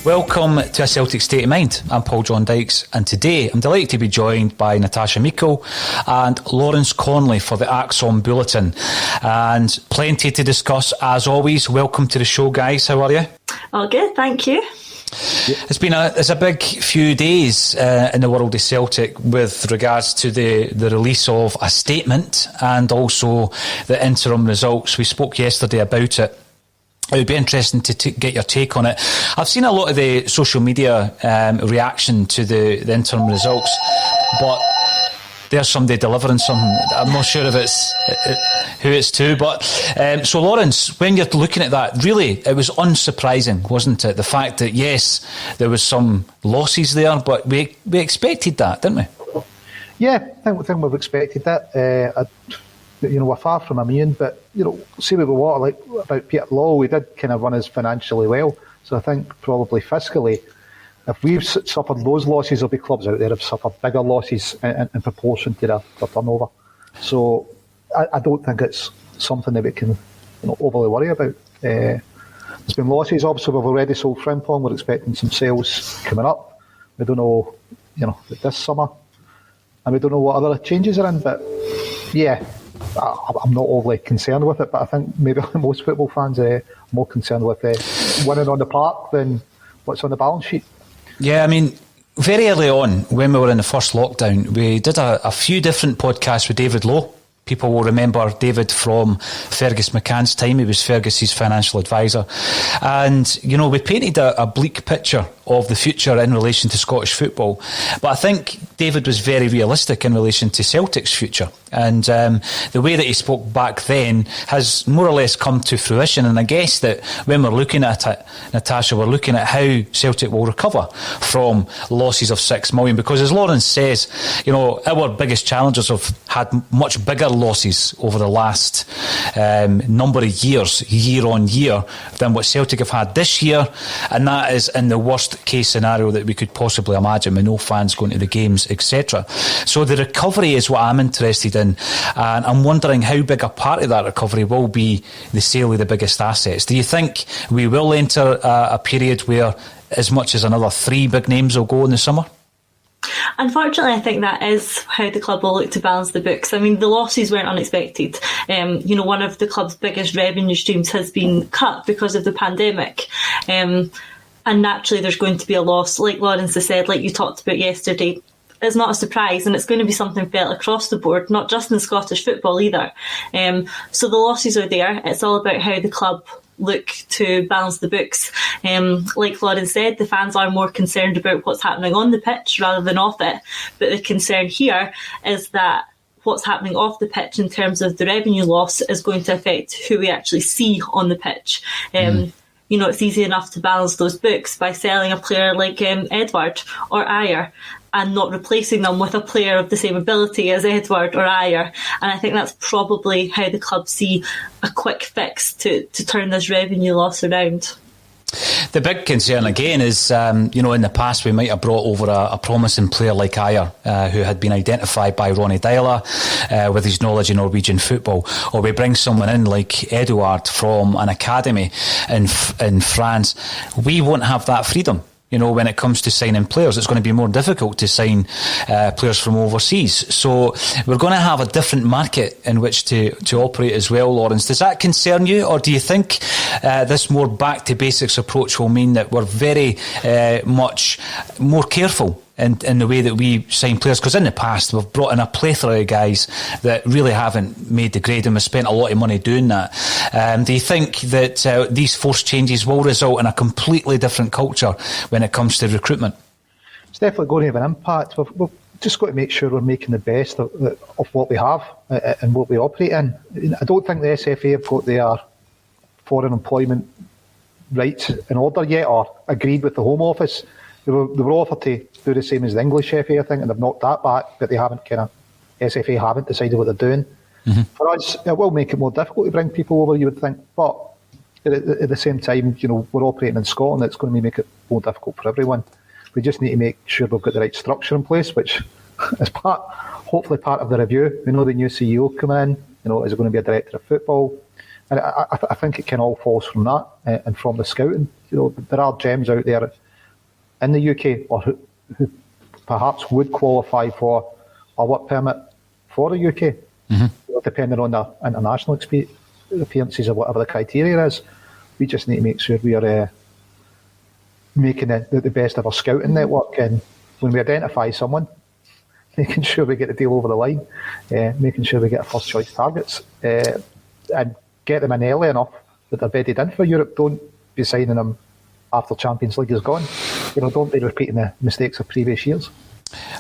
Welcome to A Celtic State of Mind. I'm John Dykes, and today I'm delighted to be joined by Natasha Meikle and Lawrence Connolly for the Axon Bulletin. And plenty to discuss as always. Welcome to the show, guys. How are you? All good, thank you. It's a big few days in the world of Celtic with regards to the release of a statement and also the interim results. We spoke yesterday about it. It would be interesting to get your take on it. I've seen a lot of the social media reaction to the interim results, but there's somebody delivering something. I'm not sure if it's who it's to, but so Lawrence, when you're looking at that, really, it was unsurprising, wasn't it? The fact that, yes, there was some losses there, but we expected that, didn't we? Yeah, I think we've expected that. We're far from immune, but, see with what, like about Peter Law, we did kind of run us financially well. So I think probably fiscally, if we've suffered those losses, there'll be clubs out there that have suffered bigger losses in proportion to their turnover. So I don't think it's something that we can overly worry about. There's been losses. Obviously, we've already sold Frimpong. We're expecting some sales coming up. We don't know, this summer. And we don't know what other changes are in, but yeah, I'm not overly concerned with it, but I think maybe most football fans are more concerned with winning on the park than what's on the balance sheet. Yeah, I mean, very early on, when we were in the first lockdown, we did a few different podcasts with David Lowe. People will remember David from Fergus McCann's time. He was Fergus's financial advisor. And, we painted a bleak picture of the future in relation to Scottish football. But I think David was very realistic in relation to Celtic's future. And the way that he spoke back then has more or less come to fruition. And I guess that when we're looking at it, Natasha, we're looking at how Celtic will recover from losses of 6 million. Because as Lawrence says, our biggest challengers have had much bigger losses over the last number of years, year on year, than what Celtic have had this year. And that is in the worst case scenario that we could possibly imagine, with no fans going to the games, etc. So the recovery is what I'm interested in, and I'm wondering how big a part of that recovery will be the sale of the biggest assets. Do you think we will enter a period where as much as another 3 big names will go in the summer? Unfortunately, I think that is how the club will look to balance the books. I mean, the losses weren't unexpected. One of the club's biggest revenue streams has been cut because of the pandemic. And naturally, there's going to be a loss. Like Lawrence has said, like you talked about yesterday, it's not a surprise, and it's going to be something felt across the board, not just in Scottish football either. So the losses are there. It's all about how the club look to balance the books. Like Lawrence said, the fans are more concerned about what's happening on the pitch rather than off it. But the concern here is that what's happening off the pitch in terms of the revenue loss is going to affect who we actually see on the pitch. It's easy enough to balance those books by selling a player like Edward or Ajer and not replacing them with a player of the same ability as Edward or Ajer. And I think that's probably how the club see a quick fix to turn this revenue loss around. The big concern again is, in the past we might have brought over a promising player like Ajer, who had been identified by Ronny Deila with his knowledge of Norwegian football, or we bring someone in like Edouard from an academy in France. We won't have that freedom. When it comes to signing players, it's going to be more difficult to sign players from overseas. So we're going to have a different market in which to operate as well, Lawrence. Does that concern you, or do you think this more back to basics approach will mean that we're very much more careful in the way that we sign players? Because in the past we've brought in a plethora of guys that really haven't made the grade, and we've spent a lot of money doing that. Do you think that these forced changes will result in a completely different culture when it comes to recruitment? It's definitely going to have an impact. just got to make sure we're making the best of what we have and what we operate in. I don't think the SFA have got their foreign employment rights in order yet, or agreed with the Home Office. They were offered to do the same as the English FA, I think, and they've knocked that back, but they haven't SFA haven't decided what they're doing. Mm-hmm. For us, it will make it more difficult to bring people over, you would think, but at the same time, we're operating in Scotland. It's going to make it more difficult for everyone. We just need to make sure we've got the right structure in place, which is hopefully part of the review. We know the new CEO coming in. Is it going to be a director of football? And I think it can all falls from that and from the scouting. There are gems out there in the UK or who perhaps would qualify for a work permit for the UK, depending on their international appearances or whatever the criteria is. We just need to make sure we are making the best of our scouting network, and when we identify someone, making sure we get the deal over the line, making sure we get our first choice targets, and get them in early enough that they're bedded in for Europe. Don't be signing them after Champions League is gone. Don't be repeating the mistakes of previous years.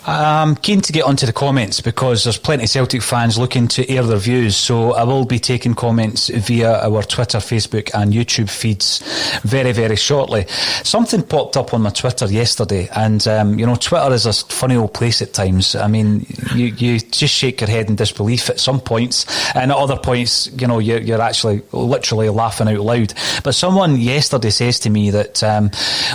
I'm keen to get onto the comments because there's plenty of Celtic fans looking to air their views, so I will be taking comments via our Twitter, Facebook and YouTube feeds very, very shortly. Something popped up on my Twitter yesterday, and Twitter is a funny old place at times. I mean, you just shake your head in disbelief at some points, and at other points, you're actually literally laughing out loud. But someone yesterday says to me that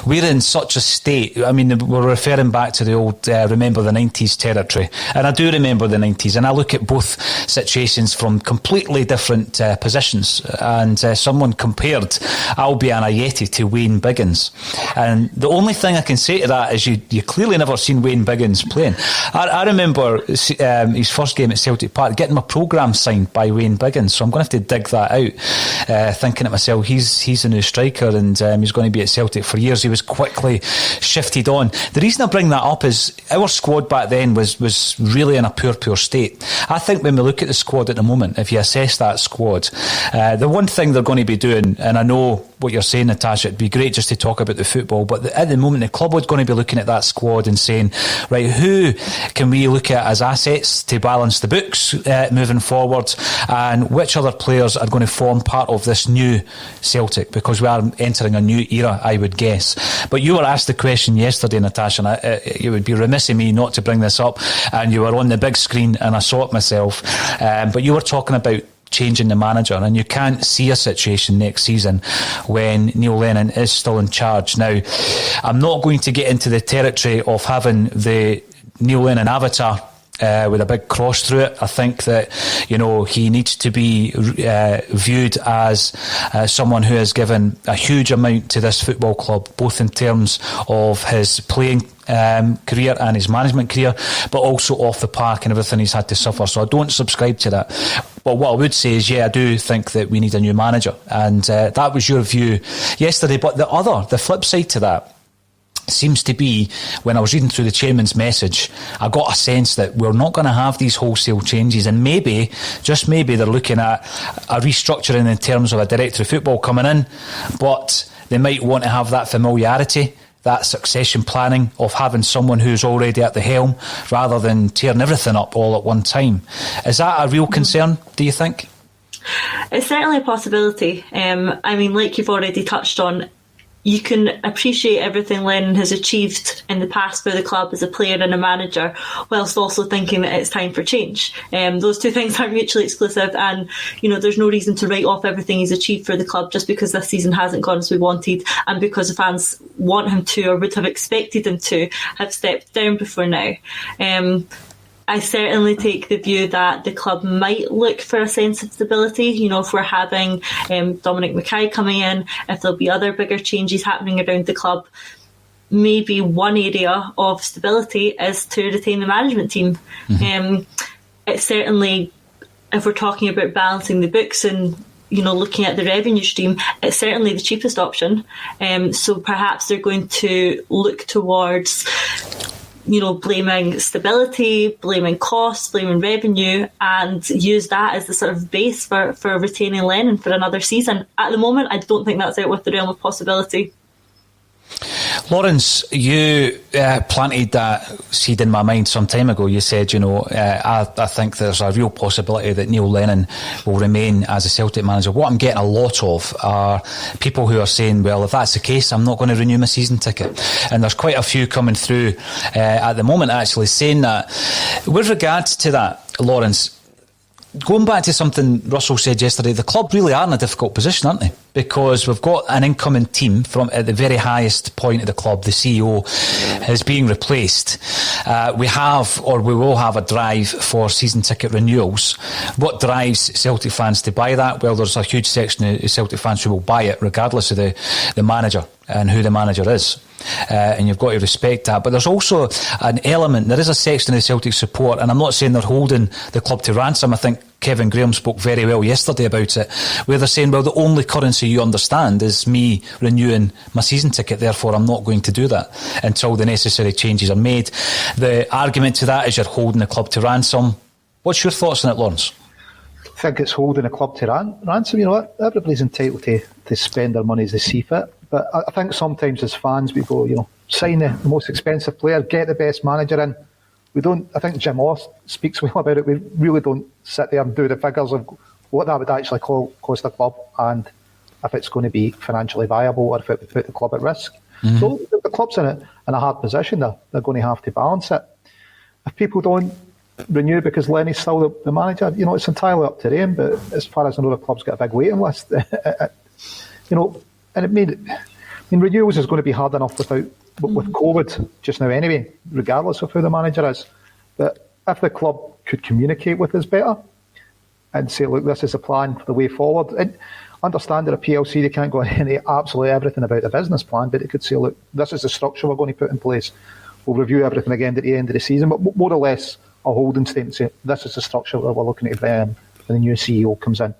we're in such a state. I mean, we're referring back to the old remember the 90s territory, and I do remember the 90s, and I look at both situations from completely different positions, and someone compared Albion Ayeti to Wayne Biggins, and the only thing I can say to that is you clearly never seen Wayne Biggins playing. I remember his first game at Celtic Park getting my programme signed by Wayne Biggins, so I'm going to have to dig that out, thinking to myself, he's a new striker, and he's going to be at Celtic for years. He was quickly shifted on. The reason I bring that up is our squad back then was really in a poor state. I think when we look at the squad at the moment, if you assess that squad, the one thing they're going to be doing, and I know what you're saying, Natasha, it'd be great just to talk about the football, but at the moment the club is going to be looking at that squad and saying, right, who can we look at as assets to balance the books moving forward, and which other players are going to form part of this new Celtic, because we are entering a new era, I would guess. But you were asked the question yesterday, Natasha, and it would be remiss of me not to bring this up, and you were on the big screen and I saw it myself, but you were talking about changing the manager, and you can't see a situation next season when Neil Lennon is still in charge. Now, I'm not going to get into the territory of having the Neil Lennon avatar with a big cross through it. I think that he needs to be viewed as someone who has given a huge amount to this football club, both in terms of his playing career and his management career, but also off the park and everything he's had to suffer. So I don't subscribe to that. But what I would say is, I do think that we need a new manager, and that was your view yesterday. But the flip side to that seems to be, when I was reading through the chairman's message, I got a sense that we're not going to have these wholesale changes, and maybe, just maybe, they're looking at a restructuring in terms of a director of football coming in, but they might want to have that familiarity, that succession planning of having someone who's already at the helm, rather than tearing everything up all at one time. Is that a real concern, do you think? It's certainly a possibility. I mean, like you've already touched on, you can appreciate everything Lennon has achieved in the past for the club as a player and a manager, whilst also thinking that it's time for change. Those two things aren't mutually exclusive, and there's no reason to write off everything he's achieved for the club just because this season hasn't gone as we wanted, and because the fans want him to, or would have expected him to, have stepped down before now. I certainly take the view that the club might look for a sense of stability. If we're having Dominic Mackay coming in, if there'll be other bigger changes happening around the club, maybe one area of stability is to retain the management team. Mm-hmm. It's certainly, if we're talking about balancing the books and looking at the revenue stream, it's certainly the cheapest option. So perhaps they're going to look towards blaming stability, blaming costs, blaming revenue, and use that as the sort of base for retaining Lennon for another season. At the moment, I don't think that's out with the realm of possibility. Lawrence, you planted that seed in my mind some time ago. You said, I think there's a real possibility that Neil Lennon will remain as a Celtic manager. What I'm getting a lot of are people who are saying, well, if that's the case, I'm not going to renew my season ticket. And there's quite a few coming through at the moment actually saying that. With regards to that, Lawrence, going back to something Russell said yesterday, the club really are in a difficult position, aren't they? Because we've got an incoming team from at the very highest point of the club. The CEO is being replaced. We will have a drive for season ticket renewals. What drives Celtic fans to buy that? Well, there's a huge section of Celtic fans who will buy it regardless of the manager and who the manager is. And you've got to respect that. But there's also an element, there is a section of Celtic support, and I'm not saying they're holding the club to ransom. I think Kevin Graham spoke very well yesterday about it, where they're saying, well, the only currency you understand is me renewing my season ticket, therefore I'm not going to do that until the necessary changes are made. The argument to that is you're holding the club to ransom. What's your thoughts on it, Lawrence? I think it's holding a club to ransom. You know what? Everybody's entitled to spend their money as they see fit. But I think sometimes as fans we go, sign the most expensive player, get the best manager in. We don't. I think Jim Moss speaks well about it. We really don't sit there and do the figures of what that would actually cost the club and if it's going to be financially viable or if it would put the club at risk. Mm-hmm. So the club's in a hard position. They're going to have to balance it. If people don't renew because Lenny's still the manager, it's entirely up to them. But as far as I know, the club's got a big waiting list. And it made. Renewals is going to be hard enough with COVID just now anyway, regardless of who the manager is. But if the club could communicate with us better and say, look, this is a plan for the way forward. And understand that a PLC, they can't go into absolutely everything about the business plan, but they could say, look, this is the structure we're going to put in place. We'll review everything again at the end of the season, but more or less a holding statement saying, this is the structure that we're looking at when the new CEO comes in.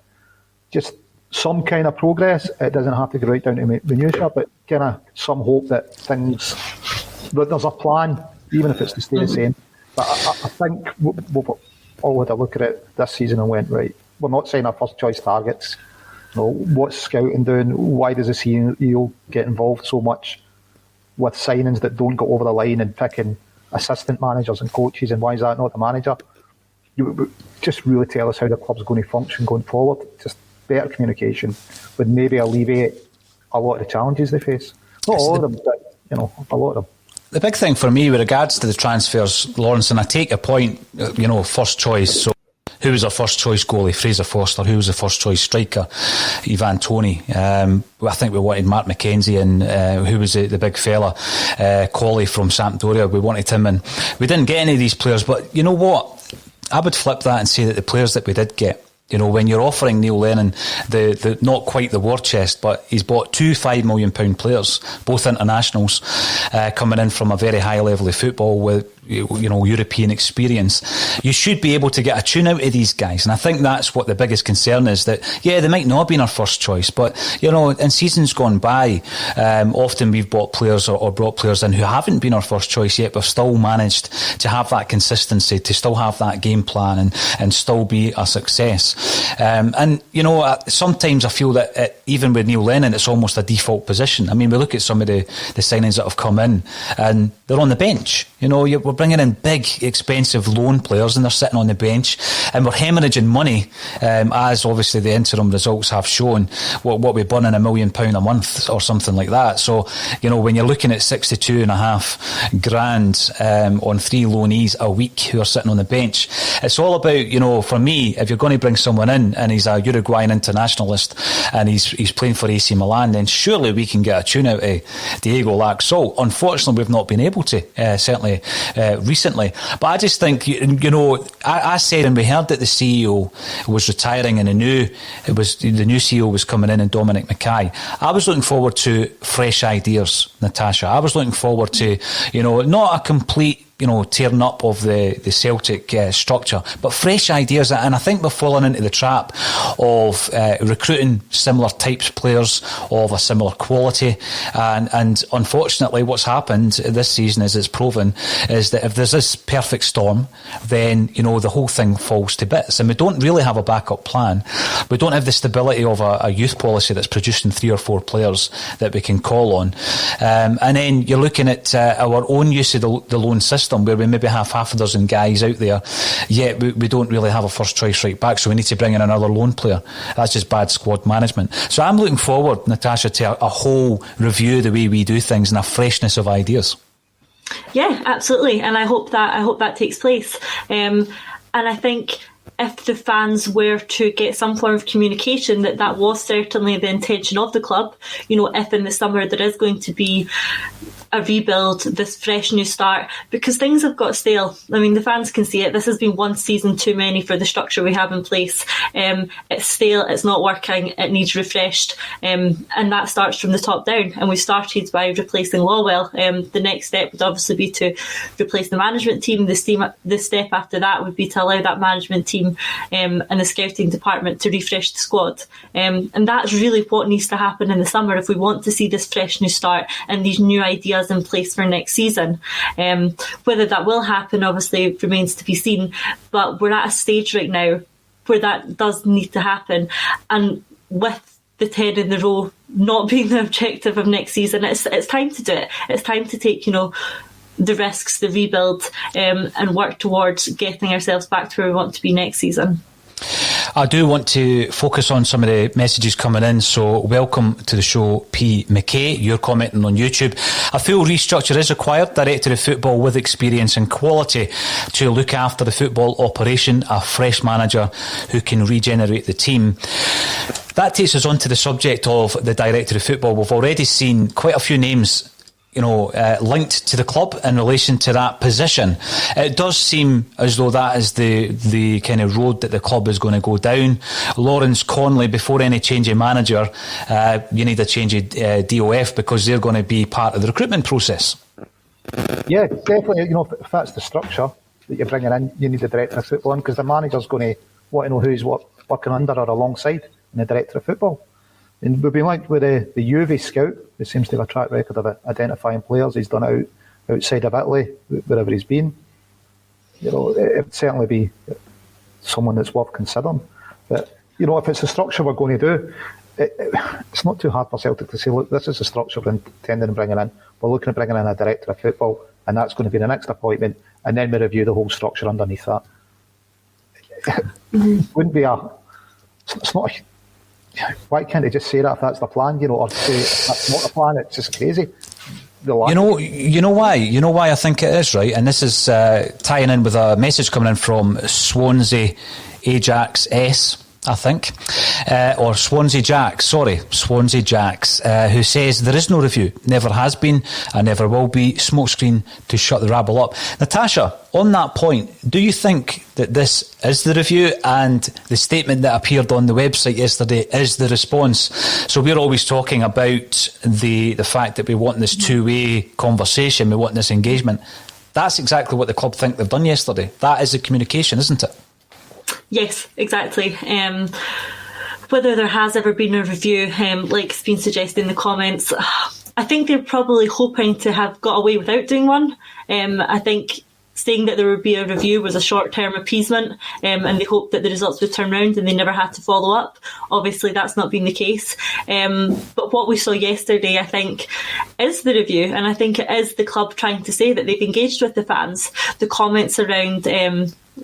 Just some kind of progress. It doesn't have to go right down to minutia, but kind of some hope that there's a plan, even if it's to stay the same. But I think we've all had a look at it this season and went, right, we're not saying our first choice targets. What's scouting doing? Why does the CEO get involved so much with signings that don't go over the line and picking assistant managers and coaches, and why is that not the manager? You just really tell us how the club's going to function going forward. Just better communication would maybe alleviate a lot of the challenges they face. Not all of them, but a lot of them. The big thing for me with regards to the transfers, Lawrence, and I take a point, first choice. So who was our first choice goalie? Fraser Forster. Who was the first choice striker? Ivan Toney. I think we wanted Mark McKenzie, and who was the big fella? Colley from Sampdoria. We wanted him, and we didn't get any of these players. But you know what? I would flip that and say that the players that we did get, when you're offering Neil Lennon the not quite the war chest, but he's bought two £5 million players, both internationals, coming in from a very high level of football with European experience. You should be able to get a tune out of these guys, and I think that's what the biggest concern is. That they might not have been our first choice, but in seasons gone by, often we've bought players or brought players in who haven't been our first choice yet, but still managed to have that consistency, to still have that game plan, and still be a success. Sometimes I feel that even with Neil Lennon, it's almost a default position. I mean, we look at some of the signings that have come in, and they're on the bench. We're bringing in big, expensive loan players, and they're sitting on the bench, and we're hemorrhaging money, as obviously the interim results have shown. What we burn in £1 million a month or something like that. So, when you're looking at 62.5 grand on 3 loanees a week who are sitting on the bench, it's all about, for me, if you're going to bring someone in and he's a Uruguayan internationalist and he's playing for AC Milan, then surely we can get a tune out of Diego Laxalt. Unfortunately, we've not been able to, certainly recently. But I just think, I said when we heard that the CEO was retiring and the new CEO was coming in, and Dominic Mackay, I was looking forward to fresh ideas, Natasha. I was looking forward to, not a complete tearing up of the Celtic structure, but fresh ideas. And I think we're falling into the trap of recruiting similar types of players of a similar quality. And unfortunately, what's happened this season, as it's proven, is that if there's this perfect storm, then, the whole thing falls to bits. And we don't really have a backup plan. We don't have the stability of a youth policy that's producing 3 or 4 players that we can call on. And then you're looking at our own use of the loan system, where we maybe have half a dozen guys out there, yet we don't really have a first choice right back, so we need to bring in another loan player. That's just bad squad management. So I'm looking forward, Natasha, to a whole review of the way we do things and a freshness of ideas. Yeah, absolutely, and I hope that takes place. And I think if the fans were to get some form of communication that was certainly the intention of the club, if in the summer there is going to be a rebuild, this fresh new start, because things have got stale. I mean, the fans can see it. This has been one season too many for the structure we have in place. It's stale, it's not working, it needs refreshed, and that starts from the top down. And we started by replacing Lawwell. The next step would obviously be to replace the management team. The step after that would be to allow that management team and the scouting department to refresh the squad. And that's really what needs to happen in the summer if we want to see this fresh new start and these new ideas in place for next season. Whether that will happen obviously remains to be seen, but we're at a stage right now where that does need to happen, and with the 10 in the row not being the objective of next season, it's time to do it. It's time to take the risks, the rebuild, and work towards getting ourselves back to where we want to be next season. I do want to focus on some of the messages coming in, so welcome to the show, P. McKay. You're commenting on YouTube. A full restructure is required. Director of football with experience and quality to look after the football operation. A fresh manager who can regenerate the team. That takes us on to the subject of the director of football. We've already seen quite a few names linked to the club in relation to that position. It does seem as though that is the kind of road that the club is going to go down. Lawrence Connolly, before any change of manager, you need a change of DOF, because they're going to be part of the recruitment process. Yeah, definitely. If that's the structure that you're bringing in, you need the director of football in, because the manager's going to want to know who's working under or alongside in the director of football. And we've been linked with the UV scout, who seems to have a track record of identifying players. He's done it outside of Italy, wherever he's been. It would certainly be someone that's worth considering. But, if it's the structure we're going to do, it's not too hard for Celtic to say, look, this is the structure we're intending on bringing in. We're looking at bringing in a director of football, and that's going to be the next appointment, and then we review the whole structure underneath that. Wouldn't be it's not why can't they just say that if that's the plan, or say if that's not the plan? It's just crazy. You know why I think it is, right? And this is tying in with a message coming in from Swansea Ajax S, I think, or Swansea Jacks, who says there is no review, never has been and never will be. Smokescreen to shut the rabble up. Natasha, on that point, do you think that this is the review and the statement that appeared on the website yesterday is the response? So we're always talking about the fact that we want this two-way conversation, we want this engagement. That's exactly what the club think they've done yesterday. That is the communication, isn't it? Yes, exactly. Whether there has ever been a review, like it's been suggested in the comments, I think they're probably hoping to have got away without doing one. I think saying that there would be a review was a short-term appeasement, and they hoped that the results would turn round and they never had to follow up. Obviously, that's not been the case. But what we saw yesterday, I think, is the review, and I think it is the club trying to say that they've engaged with the fans. The comments around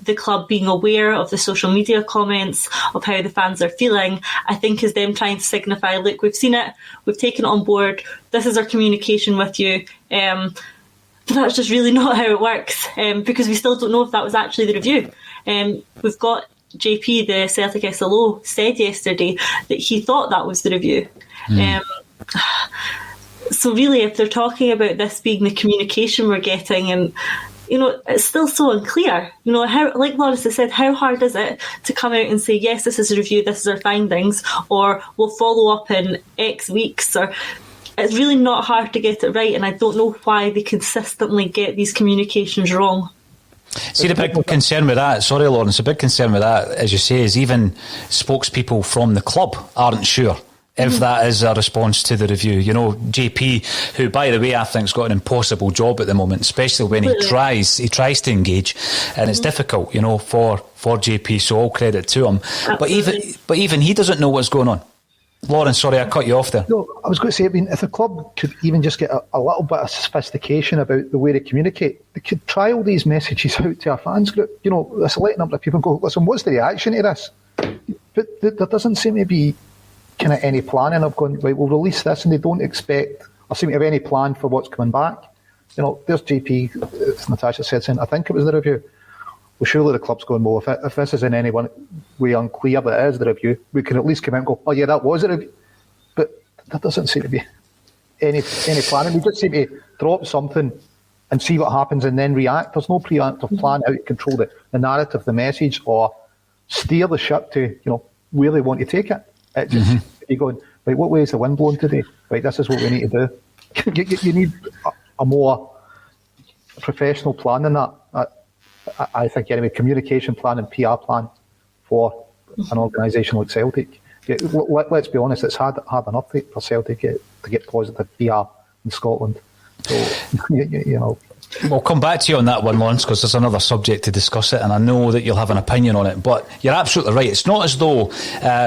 the club being aware of the social media comments of how the fans are feeling, I think is them trying to signify, look, we've seen it, we've taken it on board, this is our communication with you. But that's just really not how it works, because we still don't know if that was actually the review. We've got JP, the Celtic SLO, said yesterday that he thought that was the review. So really, if they're talking about this being the communication we're getting, and it's still so unclear. How, like Lawrence has said, how hard is it to come out and say, yes, this is a review, this is our findings, or we'll follow up in X weeks, or it's really not hard to get it right, and I don't know why they consistently get these communications wrong. See, the big concern with that, sorry Lawrence, the big concern with that, as you say, is even spokespeople from the club aren't sure if that is a response to the review. You know, JP, who, by the way, I think has got an impossible job at the moment, especially when he tries to engage, and it's difficult, you know, for JP, so all credit to him. Absolutely. But even he doesn't know what's going on. Lawrence, sorry, I cut you off there. No, I was going to say, I mean, if the club could even just get a little bit of sophistication about the way they communicate, they could trial these messages out to our fans group. You know, a select number of people go, listen, what's the reaction to this? But there doesn't seem to be kind of any planning of going, right, we'll release this, and they don't expect or seem to have any plan for what's coming back. You know, there's JP, as Natasha said, saying, I think it was the review. Well, surely the club's going, well, if this is in any way unclear that it is the review, we can at least come out and go, oh yeah, that was a review. But there doesn't seem to be any planning. We just seem to drop something and see what happens and then react. There's no preemptive plan how to control the narrative, the message, or steer the ship to, you know, where they want to take it. It's just you're going, right, what way is the wind blowing today? Right, this is what we need to do. You need a more professional plan than that. I think anyway, communication plan and PR plan for an organisation like Celtic. Let's be honest, it's hard enough for Celtic to get positive PR in Scotland. So, you know. We'll come back to you on that one, Lawrence, because there's another subject to discuss it, and I know that you'll have an opinion on it. But you're absolutely right. It's not as though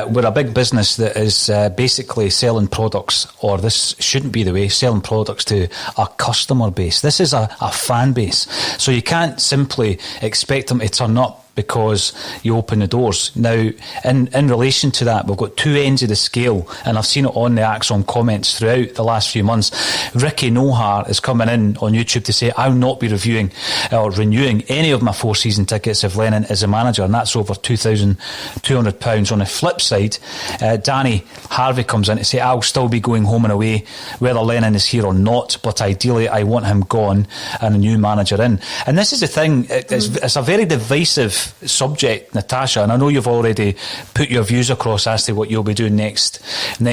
we're a big business that is basically selling products, or this shouldn't be the way, selling products to a customer base. This is a fan base. So you can't simply expect them to turn up because you open the doors. Now, in relation to that, we've got two ends of the scale, and I've seen it on the Axon comments throughout the last few months. Ricky Nohar is coming in on YouTube to say, I'll not be reviewing or renewing any of my 4 season tickets if Lennon is a manager, and that's over £2,200. On the flip side, Danny Harvey comes in to say, I'll still be going home and away whether Lennon is here or not, but ideally I want him gone and a new manager in. And this is the thing, it's a very divisive subject, Natasha, and I know you've already put your views across as to what you'll be doing next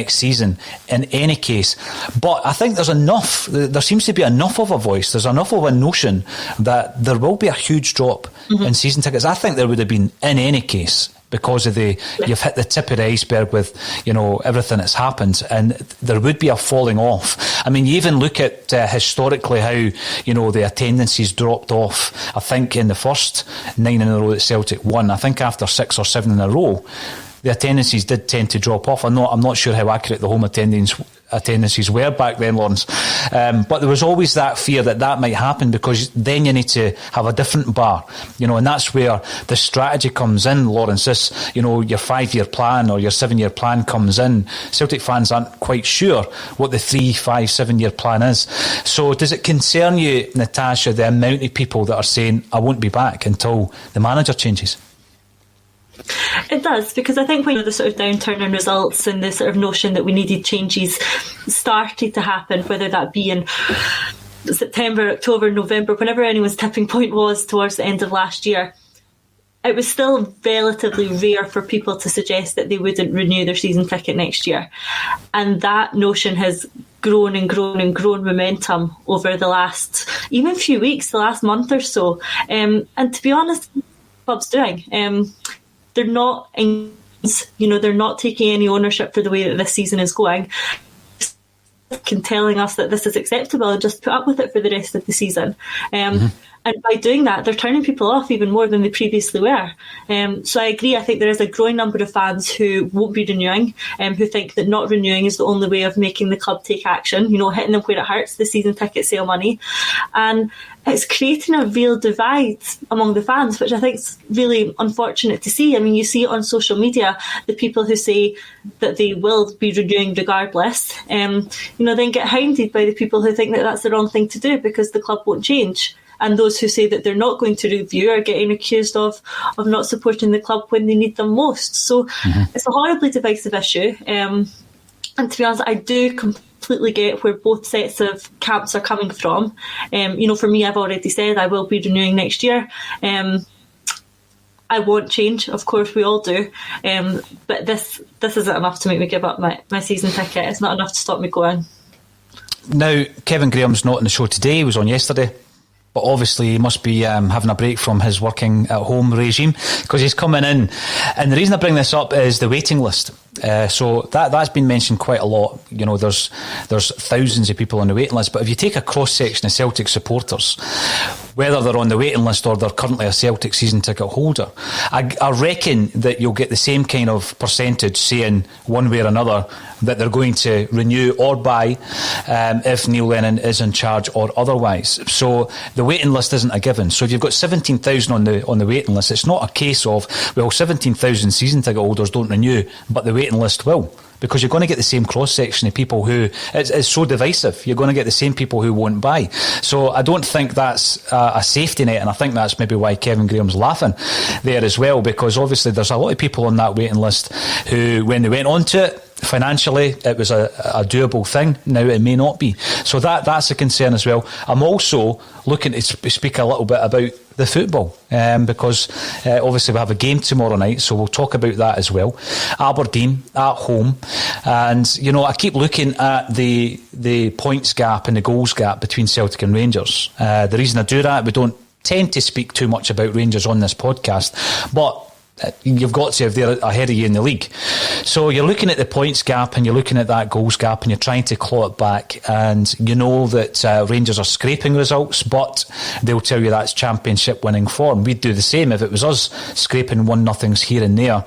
season in any case, but I think there seems to be enough of a voice, there's enough of a notion that there will be a huge drop in season tickets. I think there would have been in any case, because of you've hit the tip of the iceberg with, you know, everything that's happened, and there would be a falling off. I mean, you even look at historically how, you know, the attendances dropped off. I think in the first 9 in a row that Celtic won, I think after 6 or 7 in a row, the attendances did tend to drop off. I'm not sure how accurate the home attendances were back then, Lawrence. But there was always that fear that might happen, because then you need to have a different bar, you know, and that's where the strategy comes in, Lawrence. This, you know, your 5-year plan or your 7-year plan comes in. Celtic fans aren't quite sure what the 3, 5, 7-year plan is. So does it concern you, Natasha, the amount of people that are saying, I won't be back until the manager changes? It does, because I think when the sort of downturn in results and the sort of notion that we needed changes started to happen, whether that be in September, October, November, whenever anyone's tipping point was towards the end of last year, it was still relatively rare for people to suggest that they wouldn't renew their season ticket next year. And that notion has grown and grown and grown momentum over the last even few weeks, the last month or so. And to be honest, what the club's doing, they're not, you know, they're not taking any ownership for the way that this season is going, telling us that this is acceptable and just put up with it for the rest of the season. And by doing that, they're turning people off even more than they previously were. So I agree. I think there is a growing number of fans who won't be renewing, who think that not renewing is the only way of making the club take action, you know, hitting them where it hurts, the season ticket sale money. And it's creating a real divide among the fans, which I think is really unfortunate to see. I mean, you see it on social media, the people who say that they will be renewing regardless, you know, then get hounded by the people who think that that's the wrong thing to do because the club won't change. And those who say that they're not going to review are getting accused of not supporting the club when they need them most. So it's a horribly divisive issue. And to be honest, I do completely get where both sets of camps are coming from. You know, for me, I've already said I will be renewing next year. I want change, of course we all do. But this isn't enough to make me give up my season ticket. It's not enough to stop me going. Now, Kevin Graham's not on the show today, he was on yesterday. But obviously he must be having a break from his working at home regime because he's coming in. And the reason I bring this up is the waiting list. So that's been mentioned quite a lot. You know, there's thousands of people on the waiting list. But if you take a cross-section of Celtic supporters, whether they're on the waiting list or they're currently a Celtic season ticket holder, I reckon that you'll get the same kind of percentage saying one way or another that they're going to renew or buy if Neil Lennon is in charge or otherwise. So the waiting list isn't a given. So if you've got 17,000 on the waiting list, it's not a case of, well, 17,000 season ticket holders don't renew, but the waiting list will. Because you're going to get the same cross-section of people who... It's so divisive. You're going to get the same people who won't buy. So I don't think that's a safety net, and I think that's maybe why Kevin Graham's laughing there as well, because obviously there's a lot of people on that waiting list who, when they went onto it, financially, it was a doable thing. Now it may not be. So that's a concern as well. I'm also looking to speak a little bit about the football because obviously we have a game tomorrow night, so we'll talk about that as well. Aberdeen at home, and you know, I keep looking at the points gap and the goals gap between Celtic and Rangers. The reason I do that, we don't tend to speak too much about Rangers on this podcast, but you've got to if they're ahead of you in the league. So you're looking at the points gap and you're looking at that goals gap and you're trying to claw it back, and you know that Rangers are scraping results, but they'll tell you that's championship winning form. We'd do the same if it was us scraping 1-0s here and there.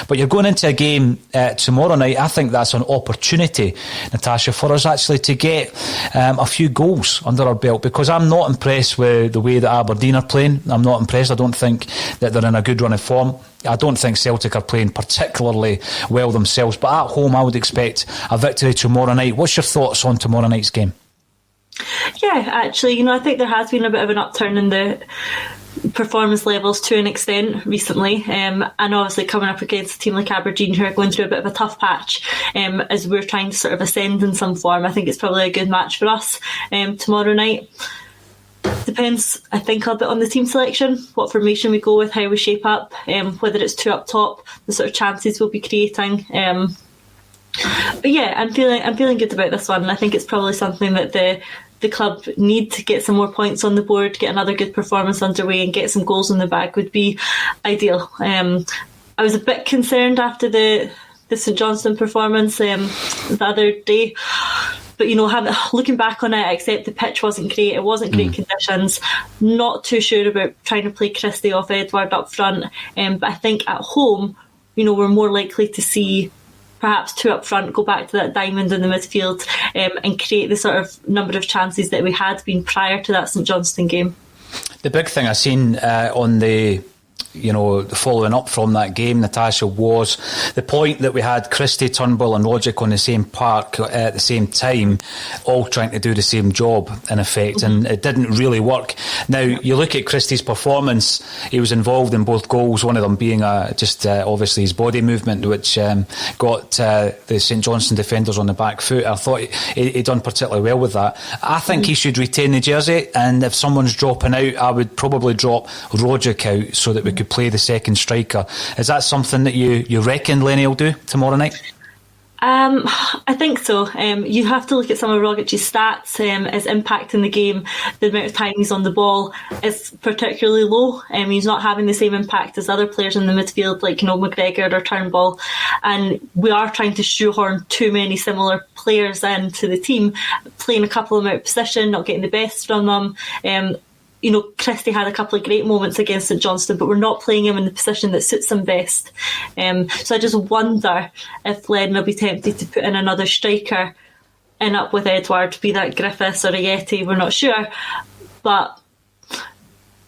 But you're going into a game tomorrow night. I think that's an opportunity, Natasha, for us actually to get a few goals under our belt, because I'm not impressed with the way that Aberdeen are playing. I'm not impressed. I don't think that they're in a good run of form. I don't think Celtic are playing particularly well themselves, but at home I would expect a victory tomorrow night. What's your thoughts on tomorrow night's game? Yeah, actually, you know, I think there has been a bit of an upturn in the performance levels to an extent recently, and obviously coming up against a team like Aberdeen who are going through a bit of a tough patch as we're trying to sort of ascend in some form. I think it's probably a good match for us tomorrow night. Depends, I think, a bit on the team selection, what formation we go with, how we shape up, whether it's two up top, the sort of chances we'll be creating. But yeah, I'm feeling good about this one, and I think it's probably something that the club need to get some more points on the board, get another good performance underway, and get some goals in the bag would be ideal. I was a bit concerned after the St Johnstone performance the other day. But, you know, looking back on it, I accept the pitch wasn't great. It wasn't great conditions. Not too sure about trying to play Christie off Edward up front. But I think at home, you know, we're more likely to see perhaps two up front, go back to that diamond in the midfield and create the sort of number of chances that we had been prior to that St Johnstone game. The big thing I seen on the following up from that game, Natasha, was the point that we had Christie, Turnbull and Rogic on the same park at the same time, all trying to do the same job in effect, and it didn't really work. Now, you look at Christie's performance, he was involved in both goals, one of them being obviously his body movement, which got the St Johnstone defenders on the back foot. I thought he done particularly well with that. I think he should retain the jersey, and if someone's dropping out, I would probably drop Rogic out so that we could play the second striker. Is that something that you reckon Lenny will do tomorrow night? I think so. You have to look at some of Rogic's stats. His impact in the game, the amount of time he's on the ball is particularly low. He's not having the same impact as other players in the midfield, like, you know, McGregor or Turnbull. And we are trying to shoehorn too many similar players into the team, playing a couple of them out of position, not getting the best from them. You know, Christie had a couple of great moments against St Johnstone, but we're not playing him in the position that suits him best. So I just wonder if Lennon will be tempted to put in another striker in up with Edward, be that Griffiths or a Yeti, we're not sure. But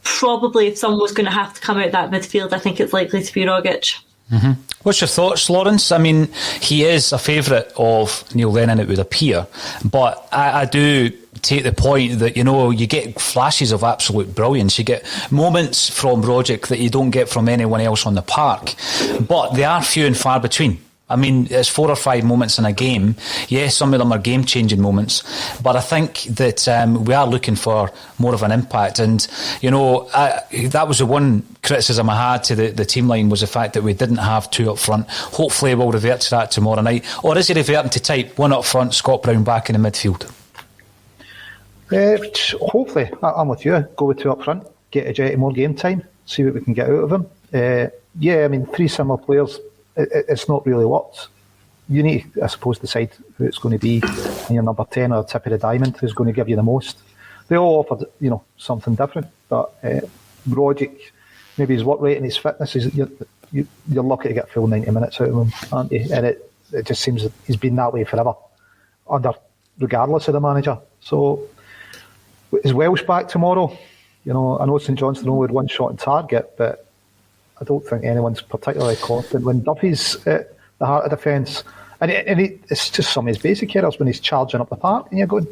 probably if someone was going to have to come out that midfield, I think it's likely to be Rogic. Mm-hmm. What's your thoughts, Lawrence? I mean, he is a favourite of Neil Lennon, it would appear, but I do take the point that, you know, you get flashes of absolute brilliance. You get moments from Rogic that you don't get from anyone else on the park, but they are few and far between. I mean, it's 4 or 5 moments in a game. Yes, some of them are game-changing moments, but I think that we are looking for more of an impact. And, you know, that was the one criticism I had to the team line, was the fact that we didn't have two up front. Hopefully we'll revert to that tomorrow night. Or is he reverting to type one up front, Scott Brown back in the midfield? Hopefully, I'm with you. Go with two up front, get Ajeti more game time, see what we can get out of him. Yeah, I mean, three similar players, it's not really worked. You need to, I suppose, decide who it's going to be in your number 10 or the tip of the diamond, who's going to give you the most. They all offered, something different, but Rogic, maybe his work rate and his fitness, you're lucky to get full 90 minutes out of him, aren't you? And it just seems that he's been that way forever, regardless of the manager. So, is Welsh back tomorrow? I know St Johnstone only had one shot on target, but I don't think anyone's particularly confident when Duffy's at the heart of defence. And it's just some of his basic errors when he's charging up the park, and you're going,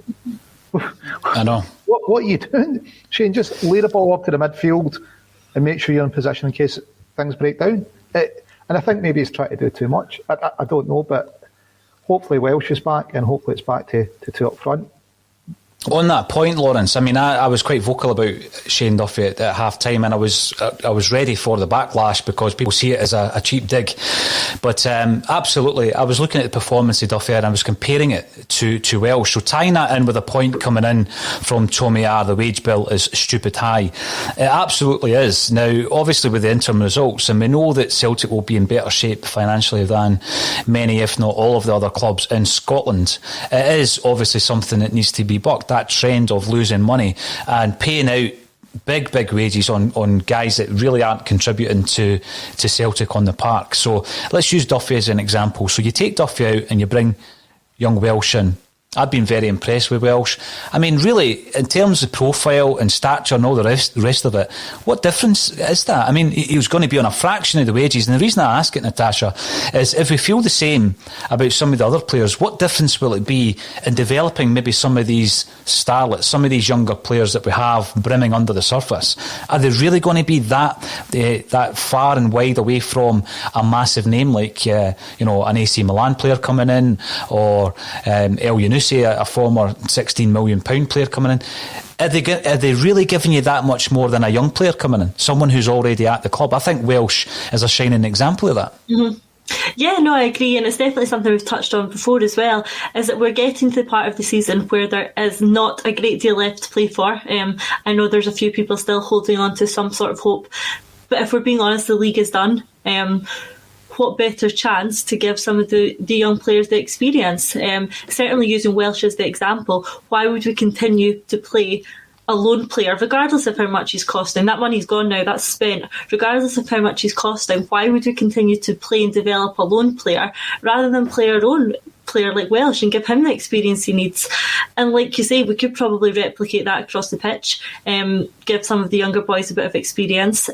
I know. What are you doing, Shane? Just lay the ball up to the midfield and make sure you're in position in case things break down. And I think maybe he's trying to do too much. I don't know, but hopefully Welsh is back, and hopefully it's back to two up front. On that point, Lawrence, I mean, I was quite vocal about Shane Duffy at half time, and I was ready for the backlash because people see it as a cheap dig. But absolutely, I was looking at the performance of Duffy and I was comparing it to Welsh. So tying that in with a point coming in from Tomiar, the wage bill is stupid high. It absolutely is. Now, obviously, with the interim results, and we know that Celtic will be in better shape financially than many, if not all, of the other clubs in Scotland. It is obviously something that needs to be bucked. That trend of losing money and paying out big wages on guys that really aren't contributing to Celtic on the park. So let's use Duffy as an example. So you take Duffy out and you bring young Welsh in. I've been very impressed with Welsh. I mean, really, in terms of profile and stature and all the rest of it, what difference is that? I mean, he was going to be on a fraction of the wages. And the reason I ask it, Natasha, is if we feel the same about some of the other players, what difference will it be in developing maybe some of these starlets, some of these younger players that we have brimming under the surface? Are they really going to be that far and wide away from a massive name like, an AC Milan player coming in, or El Yunusi, a former £16 million player coming in? Are they really giving you that much more than a young player coming in? Someone who's already at the club? I think Welsh is a shining example of that. Mm-hmm. Yeah, no, I agree, and it's definitely something we've touched on before as well, is that we're getting to the part of the season where there is not a great deal left to play for. I know there's a few people still holding on to some sort of hope, but if we're being honest, the league is done. What better chance to give some of the young players the experience? Certainly using Welsh as the example, why would we continue to play a loan player, regardless of how much he's costing? That money's gone now, that's spent. Regardless of how much he's costing, why would we continue to play and develop a loan player rather than play our own player like Welsh and give him the experience he needs? And like you say, we could probably replicate that across the pitch, give some of the younger boys a bit of experience.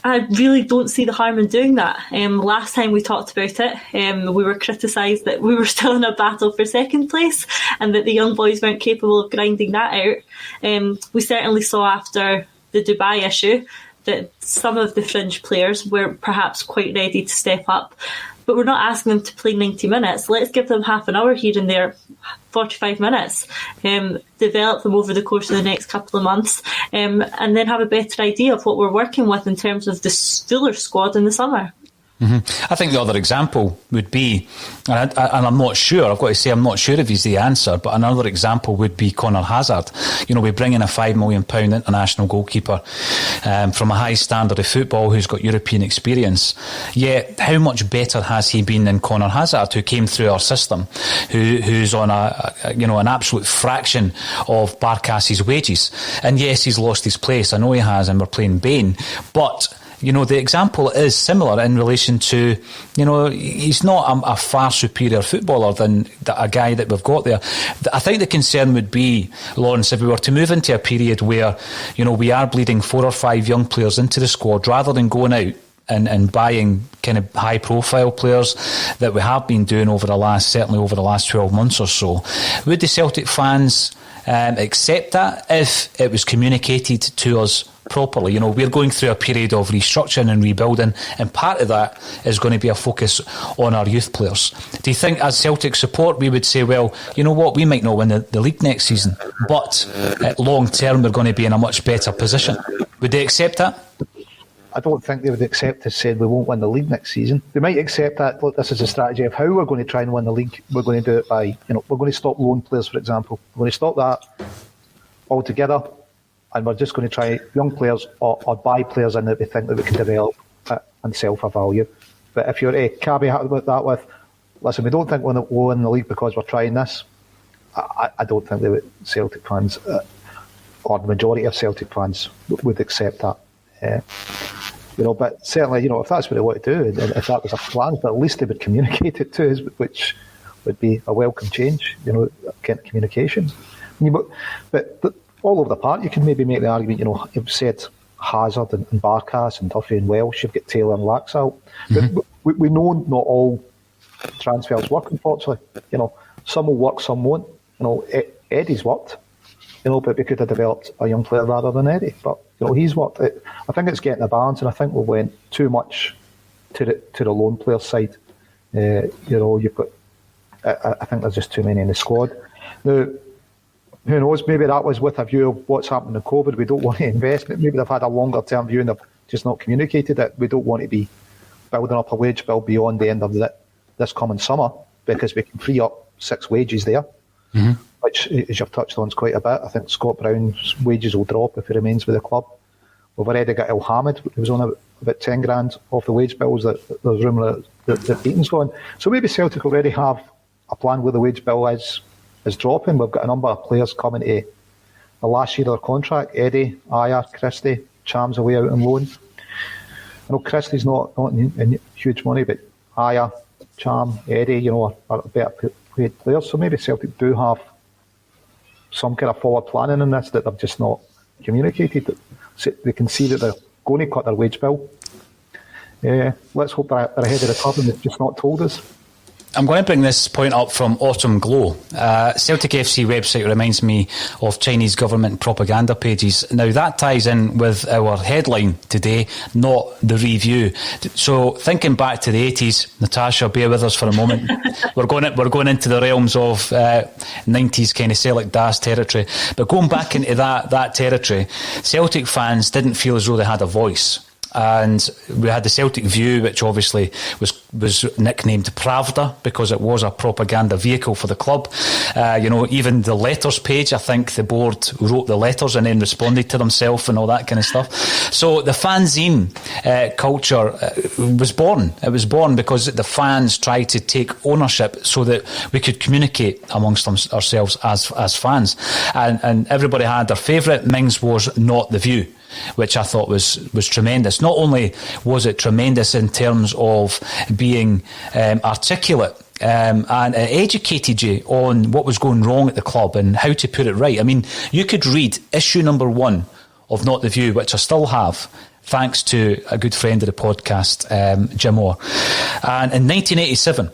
I really don't see the harm in doing that. Last time we talked about it, we were criticised that we were still in a battle for second place and that the young boys weren't capable of grinding that out. We certainly saw after the Dubai issue that some of the fringe players were perhaps quite ready to step up. But we're not asking them to play 90 minutes. Let's give them half an hour here and there, 45 minutes, develop them over the course of the next couple of months, and then have a better idea of what we're working with in terms of the fuller squad in the summer. Mm-hmm. I think the other example would be, and I'm not sure, I've got to say I'm not sure if he's the answer, but another example would be Conor Hazard. We bring in a £5 million international goalkeeper from a high standard of football who's got European experience. Yet, how much better has he been than Conor Hazard, who came through our system, who's on an absolute fraction of Barkasi's wages? And yes, he's lost his place. I know he has, and we're playing Bain, but the example is similar in relation to, he's not a far superior footballer than a guy that we've got there. I think the concern would be, Lawrence, if we were to move into a period where, we are bleeding 4 or 5 young players into the squad, rather than going out and buying kind of high profile players that we have been doing certainly over the last 12 months or so. Would the Celtic fans accept that if it was communicated to us properly? We're going through a period of restructuring and rebuilding, and part of that is going to be a focus on our youth players. Do you think, as Celtic support, we would say, well, you know what, we might not win the league next season, but long term we're going to be in a much better position? Would they accept that? I don't think they would accept us saying we won't win the league next season. They might accept that, look, this is a strategy of how we're going to try and win the league. We're going to do it by, we're going to stop loan players, for example. We're going to stop that altogether, and we're just going to try young players or buy players in that we think that we can develop and sell for value. But if you're a caveat with that with, listen, we don't think we'll win the league because we're trying this, I don't think the Celtic fans, or the majority of Celtic fans, would accept that. But certainly, if that's what they want to do, and if that was a plan, but at least they would communicate it to us, which would be a welcome change, kind of communication. But all over the park, you can maybe make the argument, you've said Hazard and Barkas and Duffy and Welsh, you've got Taylor and Laxalt. Mm-hmm. But we know not all transfers work, unfortunately. Some will work, some won't. Eddie's worked, but we could have developed a young player rather than Eddie. But, he's worked. I think it's getting a balance, and I think we went too much to the lone player side. You've got, I think there's just too many in the squad. Now, who knows, maybe that was with a view of what's happened in COVID. We don't want to invest. Maybe they've had a longer term view and they've just not communicated it. We don't want to be building up a wage bill beyond the end of this coming summer, because we can free up 6 wages there, which, as you've touched on, is quite a bit. I think Scott Brown's wages will drop if he remains with the club. We've already got El Hamid, who's on about 10 grand off the wage bills. That there's rumour that Beaton's gone. So maybe Celtic already have a plan where the wage bill is dropping. We've got a number of players coming to the last year of their contract. Eddie, Aya, Christie, Cham's away out on loan. I know Christie's not in huge money, but Aya, Cham, Eddie, are better paid players. So maybe Celtic do have some kind of forward planning in this that they've just not communicated. So they can see that they're going to cut their wage bill. Let's hope they're ahead of the curve and they've just not told us. I'm going to bring this point up from Autumn Glow. Celtic FC website reminds me of Chinese government propaganda pages. Now, that ties in with our headline today, not the review. So, thinking back to the 80s, Natasha, bear with us for a moment. We're going into the realms of 90s kind of Celtic Das territory. But going back into that territory, Celtic fans didn't feel as though they had a voice. And we had the Celtic View, which obviously was nicknamed Pravda because it was a propaganda vehicle for the club. Even the letters page, I think the board wrote the letters and then responded to themselves and all that kind of stuff. So the fanzine culture was born. It was born because the fans tried to take ownership so that we could communicate amongst ourselves as fans. And everybody had their favourite. Ming's was Not the View, which I thought was tremendous. Not only was it tremendous in terms of being articulate, and it educated you on what was going wrong at the club and how to put it right. I mean, you could read issue number 1 of Not the View, which I still have, thanks to a good friend of the podcast, Jim Orr. And in 1987,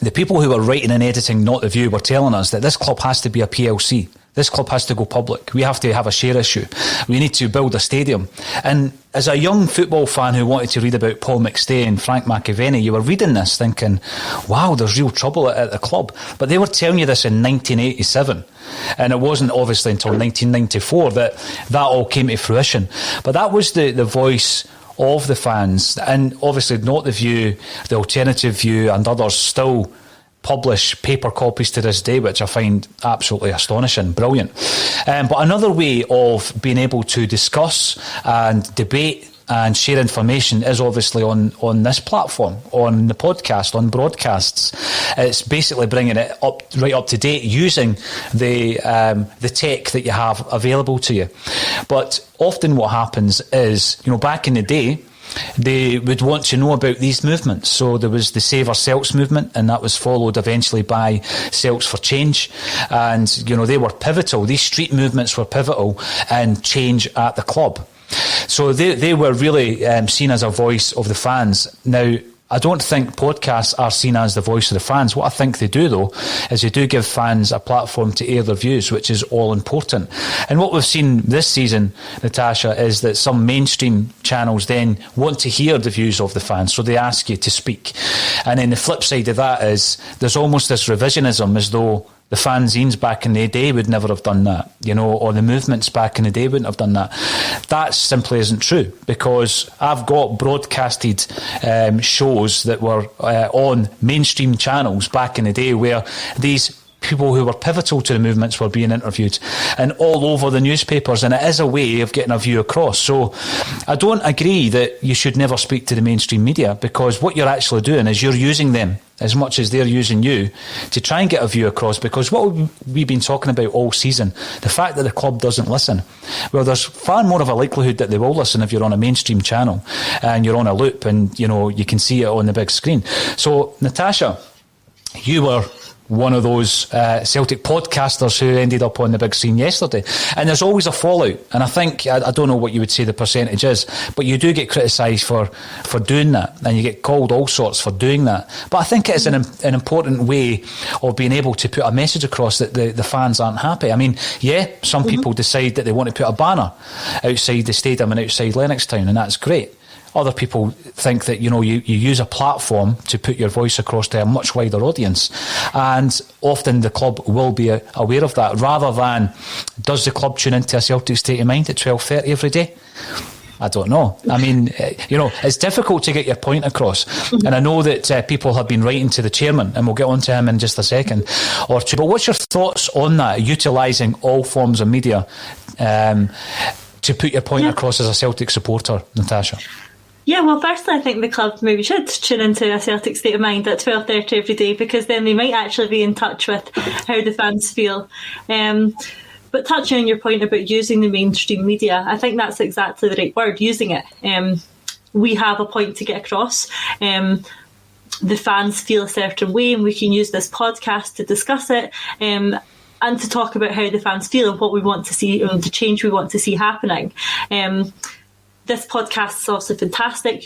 the people who were writing and editing Not the View were telling us that this club has to be a PLC. This club has to go public. We have to have a share issue. We need to build a stadium. And as a young football fan who wanted to read about Paul McStay and Frank McAvenny, you were reading this thinking, wow, there's real trouble at the club. But they were telling you this in 1987. And it wasn't obviously until 1994 that all came to fruition. But that was the voice of the fans. And obviously Not the View, the Alternative View and others still publish paper copies to this day, which I find absolutely astonishing, brilliant. But another way of being able to discuss and debate and share information is obviously on this platform, on the podcast, on broadcasts. It's basically bringing it right up to date using the tech that you have available to you. But often what happens is, back in the day, they would want to know about these movements. So there was the Save Our Celts movement, and that was followed eventually by Celts for Change. And, they were pivotal. These street movements were pivotal in change at the club. So they were really seen as a voice of the fans. Now, I don't think podcasts are seen as the voice of the fans. What I think they do, though, is they do give fans a platform to air their views, which is all important. And what we've seen this season, Natasha, is that some mainstream channels then want to hear the views of the fans, so they ask you to speak. And then the flip side of that is there's almost this revisionism, as though The fanzines back in the day would never have done that, or the movements back in the day wouldn't have done that. That simply isn't true, because I've got broadcasted shows that were on mainstream channels back in the day where these people who were pivotal to the movements were being interviewed, and all over the newspapers, and it is a way of getting a view across. So I don't agree that you should never speak to the mainstream media, because what you're actually doing is you're using them as much as they're using you to try and get a view across. Because what we've been talking about all season, the fact that the club doesn't listen, well, there's far more of a likelihood that they will listen if you're on a mainstream channel and you're on a loop and you can see it on the big screen. So Natasha, you were one of those Celtic podcasters who ended up on the big screen yesterday. And there's always a fallout. And I think, I don't know what you would say the percentage is, but you do get criticised for doing that. And you get called all sorts for doing that. But I think it's an important way of being able to put a message across that the fans aren't happy. I mean, some people decide that they want to put a banner outside the stadium and outside Lennoxtown, and that's great. Other people think that, you use a platform to put your voice across to a much wider audience. And often the club will be aware of that, rather than, does the club tune into a Celtic State of Mind at 12:30 every day? I don't know. I mean, it's difficult to get your point across. And I know that people have been writing to the chairman, and we'll get on to him in just a second or two. But what's your thoughts on that, utilising all forms of media to put your point across as a Celtic supporter, Natasha? Yeah, well, firstly, I think the club maybe should tune into a Celtic State of Mind at 12:30 every day, because then they might actually be in touch with how the fans feel. But touching on your point about using the mainstream media, I think that's exactly the right word, using it. We have a point to get across. The fans feel a certain way, and we can use this podcast to discuss it. And to talk about how the fans feel and what we want to see, and the change we want to see happening. This podcast is also fantastic.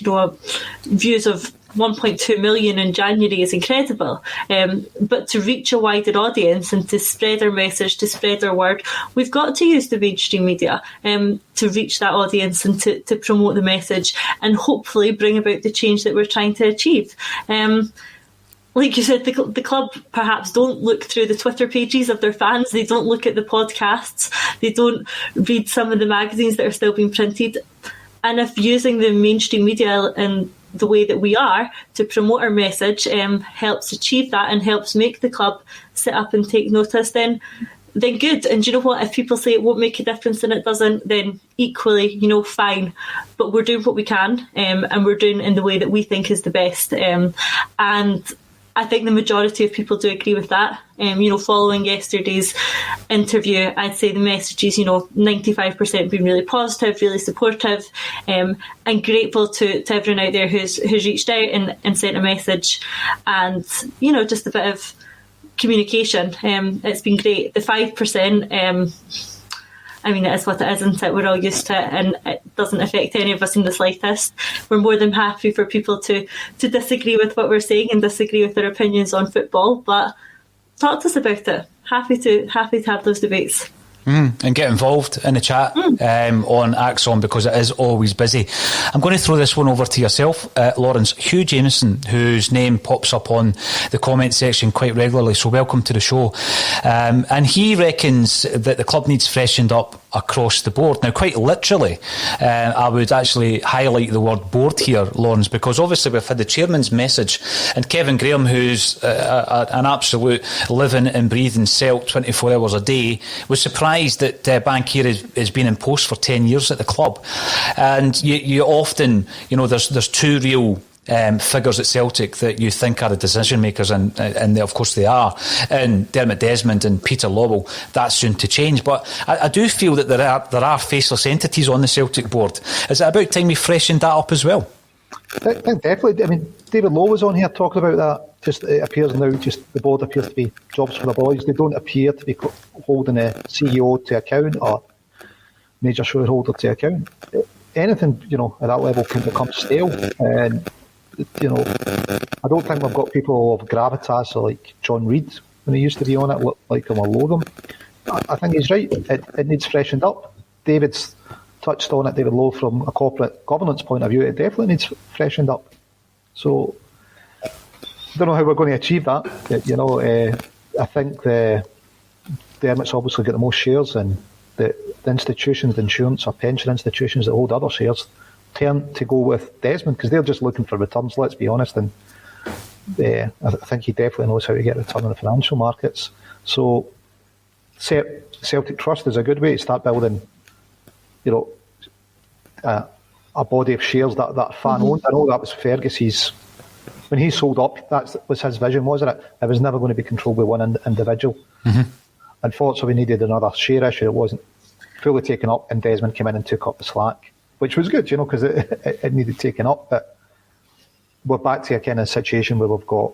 Views of 1.2 million in January is incredible. But to reach a wider audience and to spread our message, to spread our word, we've got to use the mainstream media to reach that audience and to promote the message and hopefully bring about the change that we're trying to achieve. Like you said, the club perhaps don't look through the Twitter pages of their fans. They don't look at the podcasts. They don't read some of the magazines that are still being printed. And if using the mainstream media in the way that we are to promote our message helps achieve that and helps make the club sit up and take notice, then good. And you know what? If people say it won't make a difference and it doesn't, then equally, fine. But we're doing what we can, and we're doing it in the way that we think is the best. And I think the majority of people do agree with that. Following yesterday's interview, I'd say the messages, 95% been really positive, really supportive, and grateful to everyone out there who's reached out and sent a message, and just a bit of communication. It's been great. The 5%. It is what it is, isn't it? We're all used to it, and it doesn't affect any of us in the slightest. We're more than happy for people to disagree with what we're saying and disagree with their opinions on football, but talk to us about it. Happy to have those debates. And get involved in the chat on Axon, because it is always busy. I'm going to throw this one over to yourself, Lawrence. Hugh Jameson, whose name pops up on the comment section quite regularly, so welcome to the show. And he reckons that the club needs freshened up across the board. Now, quite literally, I would actually highlight the word board here, Lawrence, because obviously we've had the chairman's message, and Kevin Graham, who's an absolute living and breathing Celt 24 hours a day, was surprised that Bankier has been in post for 10 years at the club. And you often, there's two real figures at Celtic that you think are the decision makers, and of course they are, and Dermot Desmond and Peter Lawwell. That's soon to change, but I do feel that there are faceless entities on the Celtic board. Is it about time we freshened that up as well? I think definitely. David Lowe was on here talking about that. Just it appears now, just the board appears to be jobs for the boys. They don't appear to be holding a CEO to account or major shareholder to account. Anything, at that level can become stale. And, I don't think we've got people of gravitas like John Reid when he used to be on it, like him or loathe him. I think he's right. It needs freshened up. David's touched on it, David Lowe, from a corporate governance point of view. It definitely needs freshened up. So I don't know how we're going to achieve that. I think the Dermot's obviously got the most shares, and the institutions, the insurance or pension institutions that hold other shares tend to go with Desmond because they're just looking for returns, let's be honest, and I think he definitely knows how to get a return in the financial markets. So Celtic Trust is a good way to start building, a body of shares that fan owned. I know that was Fergus's, when he sold up, that was his vision, wasn't it? It was never going to be controlled by one individual. Unfortunately, we needed another share issue. It wasn't fully taken up, and Desmond came in and took up the slack, which was good, because it needed taken up. But we're back to a kind of situation where we've got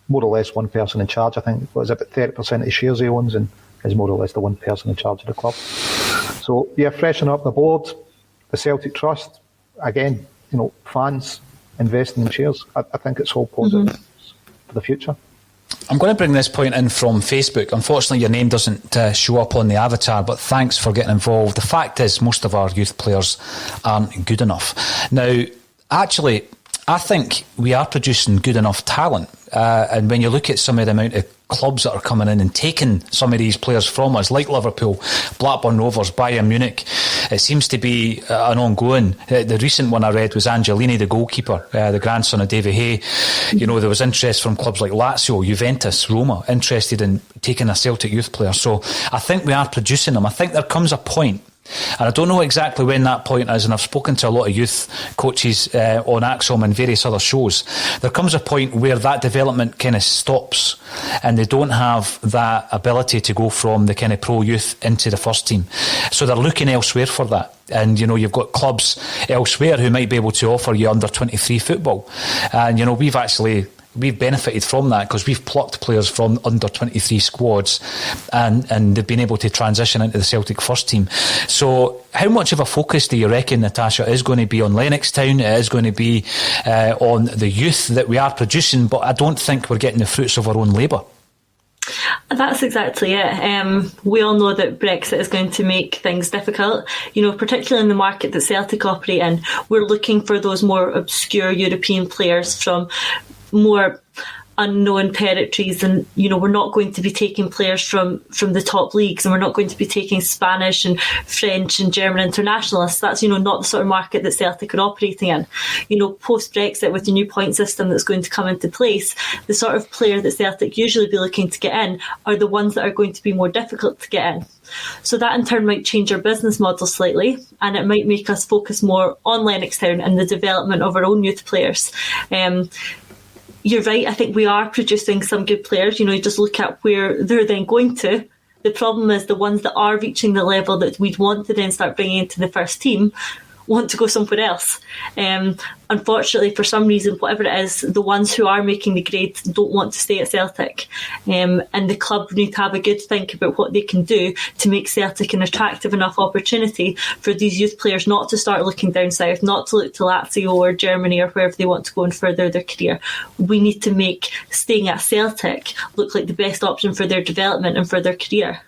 more or less one person in charge. I think it was about 30% of the shares he owns and is more or less the one person in charge of the club. So, yeah, freshen up the board, the Celtic Trust. Again, fans investing in shares. I think it's all positive for the future. I'm going to bring this point in from Facebook. Unfortunately, your name doesn't show up on the avatar, but thanks for getting involved. The fact is, most of our youth players aren't good enough. Now, actually, I think we are producing good enough talent. And when you look at some of the amount of clubs that are coming in and taking some of these players from us, like Liverpool, Blackburn Rovers, Bayern Munich, it seems to be an ongoing. The recent one I read was Angelini, the goalkeeper, the grandson of David Hay. There was interest from clubs like Lazio, Juventus, Roma, interested in taking a Celtic youth player. So I think we are producing them. I think there comes a point, and I don't know exactly when that point is, and I've spoken to a lot of youth coaches on Axom and various other shows. There comes a point where that development kind of stops and they don't have that ability to go from the kind of pro youth into the first team. So they're looking elsewhere for that. And, you've got clubs elsewhere who might be able to offer you under 23 football. And, we've benefited from that because we've plucked players from under 23 squads and they've been able to transition into the Celtic first team. So how much of a focus do you reckon, Natasha, is going to be on Lennoxtown? It is going to be on the youth that we are producing, but I don't think we're getting the fruits of our own labour. That's exactly it. We all know that Brexit is going to make things difficult, particularly in the market that Celtic operate in. We're looking for those more obscure European players from more unknown territories, and we're not going to be taking players from the top leagues, and we're not going to be taking Spanish and French and German internationalists. That's not the sort of market that Celtic are operating in. Post Brexit, with the new point system that's going to come into place, the sort of player that Celtic usually be looking to get in are the ones that are going to be more difficult to get in. So that in turn might change our business model slightly, and it might make us focus more on Lennoxtown and the development of our own youth players. You're right, I think we are producing some good players. You just look at where they're then going to. The problem is the ones that are reaching the level that we'd want to then start bringing into the first team want to go somewhere else. Unfortunately, for some reason, whatever it is, the ones who are making the grade don't want to stay at Celtic. And the club need to have a good think about what they can do to make Celtic an attractive enough opportunity for these youth players not to start looking down south, not to look to Lazio or Germany or wherever they want to go and further their career. We need to make staying at Celtic look like the best option for their development and for their career.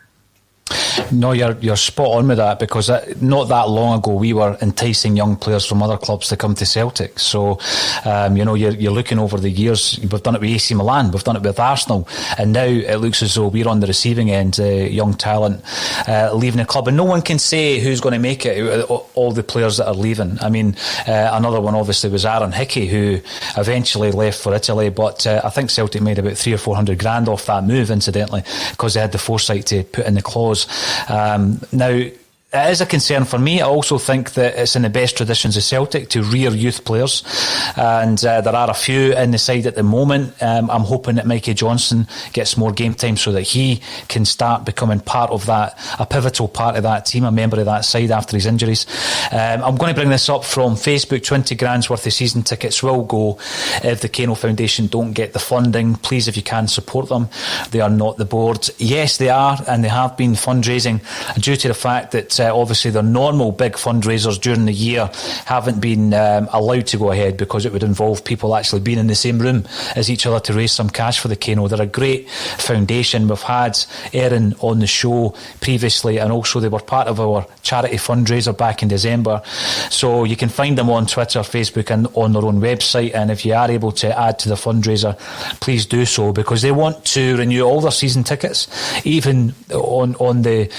No, you're spot on with that, because not that long ago we were enticing young players from other clubs to come to Celtic. So, you're looking over the years. We've done it with AC Milan, we've done it with Arsenal, and now it looks as though we're on the receiving end, young talent leaving the club, and no one can say who's going to make it out of all the players that are leaving. I mean, another one obviously was Aaron Hickey, who eventually left for Italy, but I think Celtic made about 300 or 400 grand off that move, incidentally, because they had the foresight to put in the clause. Now, it is a concern for me. I also think that it's in the best traditions of Celtic to rear youth players, and there are a few in the side at the moment. I'm hoping that Mikey Johnson gets more game time so that he can start becoming part of that, a pivotal part of that team, a member of that side after his injuries. I'm going to bring this up from Facebook. 20 grand's worth of season tickets will go if the Kano Foundation don't get the funding. Please, if you can, support them. They are not the board. Yes, they are, and they have been fundraising due to the fact that obviously their normal big fundraisers during the year haven't been allowed to go ahead because it would involve people actually being in the same room as each other to raise some cash for the Kano. They're a great foundation. We've had Erin on the show previously, and also they were part of our charity fundraiser back in December. So you can find them on Twitter, Facebook and on their own website, and if you are able to add to the fundraiser, please do so, because they want to renew all their season tickets, even on the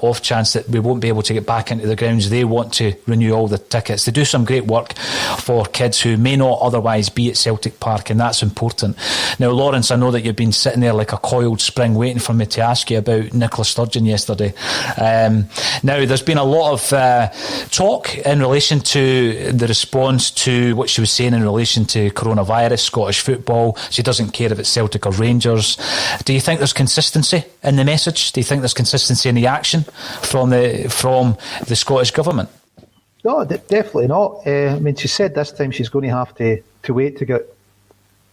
off chance that we won't be able to get back into the grounds. They want to renew all the tickets. They do some great work for kids who may not otherwise be at Celtic Park, and that's important. Now, Lawrence, I know that you've been sitting there like a coiled spring waiting for me to ask you about Nicola Sturgeon yesterday. Now, there's been a lot of talk in relation to the response to what she was saying in relation to coronavirus, Scottish football. She doesn't care if it's Celtic or Rangers. Do you think there's consistency in the message? Do you think there's consistency in the action from the Scottish Government? No, definitely not. I mean, she said this time she's going to have to wait to get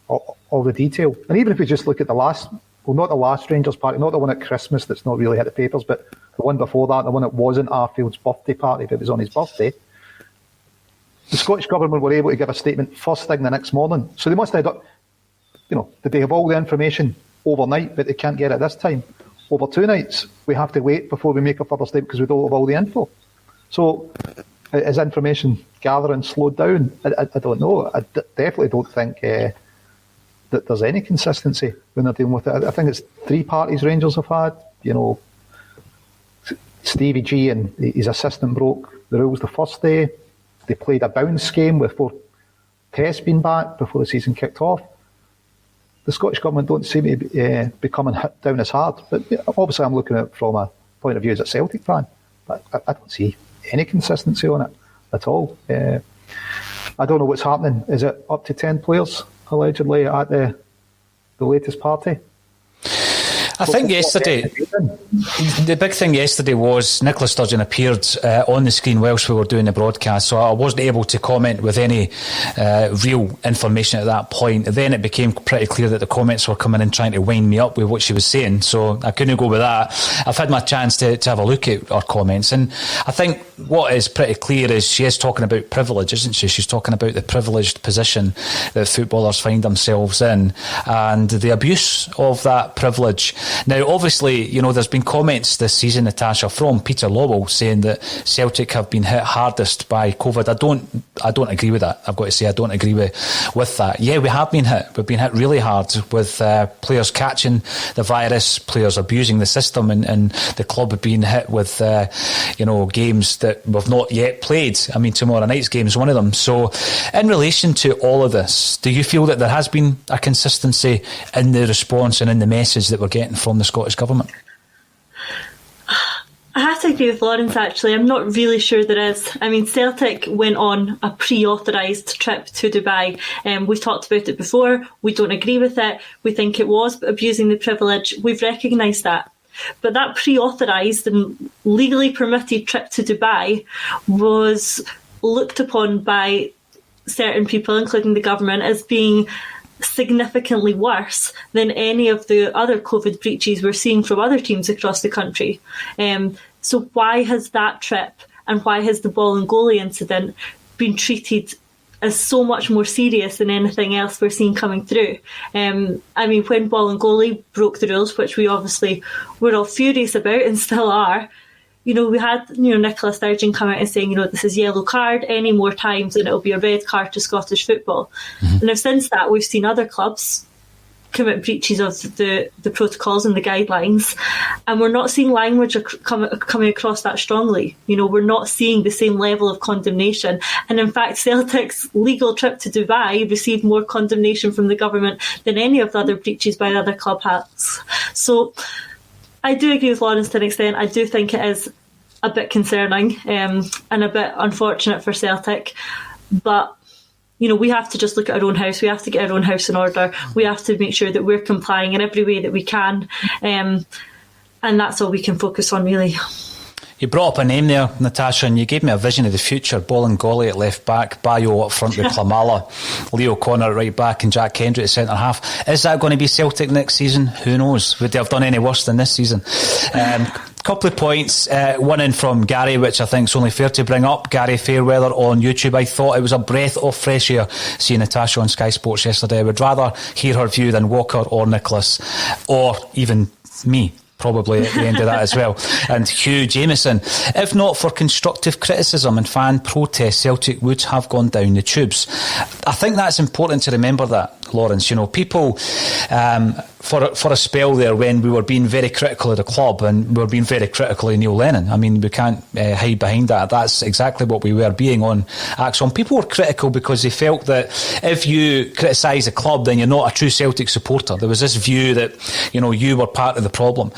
all the detail. And even if we just look at not the last Rangers party, not the one at Christmas that's not really hit the papers, but the one before that, the one that wasn't Arfield's birthday party, but it was on his birthday. The Scottish Government were able to give a statement first thing the next morning. So they must have done, did they have all the information overnight, but they can't get it this time? Over 2 nights, we have to wait before we make a further statement because we don't have all the info. So is information gathering slowed down? I don't know. I definitely don't think that there's any consistency when they're dealing with it. I think it's 3 parties Rangers have had. Stevie G and his assistant broke the rules the first day. They played a bounce game with 4 tests being back before the season kicked off. The Scottish Government don't seem to be coming down as hard. But obviously I'm looking at it from a point of view as a Celtic fan. But I don't see any consistency on it at all. I don't know what's happening. Is it up to 10 players, allegedly, at the latest party? I think yesterday, the big thing yesterday was Nicola Sturgeon appeared on the screen whilst we were doing the broadcast, so I wasn't able to comment with any real information at that point. Then it became pretty clear that the comments were coming in trying to wind me up with what she was saying, so I couldn't go with that. I've had my chance to have a look at her comments, and I think what is pretty clear is she is talking about privilege, isn't she? She's talking about the privileged position that footballers find themselves in and the abuse of that privilege. Now, obviously, there's been comments this season, Natasha, from Peter Lawwell saying that Celtic have been hit hardest by COVID. I don't agree with that. I've got to say I don't agree with that. Yeah, we have been hit. We've been hit really hard with players catching the virus, players abusing the system, and the club have been hit with games that we've not yet played. I mean, tomorrow night's game is one of them. So, in relation to all of this, do you feel that there has been a consistency in the response and in the message that we're getting from the Scottish Government? I have to agree with Lawrence, actually. I'm not really sure there is. I mean, Celtic went on a pre-authorised trip to Dubai. We've talked about it before. We don't agree with it. We think it was abusing the privilege. We've recognised that. But that pre-authorised and legally permitted trip to Dubai was looked upon by certain people, including the government, as being significantly worse than any of the other COVID breaches we're seeing from other teams across the country. So why has that trip and why has the ball and goalie incident been treated as so much more serious than anything else we're seeing coming through? I mean, when ball and goalie broke the rules, which we obviously were all furious about and still are, we had, Nicola Sturgeon come out and saying, this is yellow card, any more times and it'll be a red card to Scottish football. Mm-hmm. And since that, we've seen other clubs commit breaches of the protocols and the guidelines, and we're not seeing language coming across that strongly. We're not seeing the same level of condemnation. And in fact, Celtic's legal trip to Dubai received more condemnation from the government than any of the other breaches by the other club has. So I do agree with Lawrence to an extent. I do think it is a bit concerning and a bit unfortunate for Celtic. But, we have to just look at our own house. We have to get our own house in order. We have to make sure that we're complying in every way that we can. And that's all we can focus on, really. You brought up a name there, Natasha, and you gave me a vision of the future. Ball and Golly at left back, Bayo up front with Klamala, Leo Connor at right back and Jack Hendry at centre half. Is that going to be Celtic next season? Who knows? Would they have done any worse than this season? Couple of points. One in from Gary, which I think is only fair to bring up. Gary Fairweather on YouTube. I thought it was a breath of fresh air seeing Natasha on Sky Sports yesterday. I would rather hear her view than Walker or Nicholas, or even me. Probably at the end of that as well. And Hugh Jameson. If not for constructive criticism and fan protest, Celtic would have gone down the tubes. I think that's important to remember that, Lawrence. You know, people, for a spell there when we were being very critical of the club and we were being very critical of Neil Lennon. I mean, we can't hide behind that. That's exactly what we were being on Axon. People were critical because they felt that if you criticise a club, then you're not a true Celtic supporter. There was this view that, you know, you were part of the problem.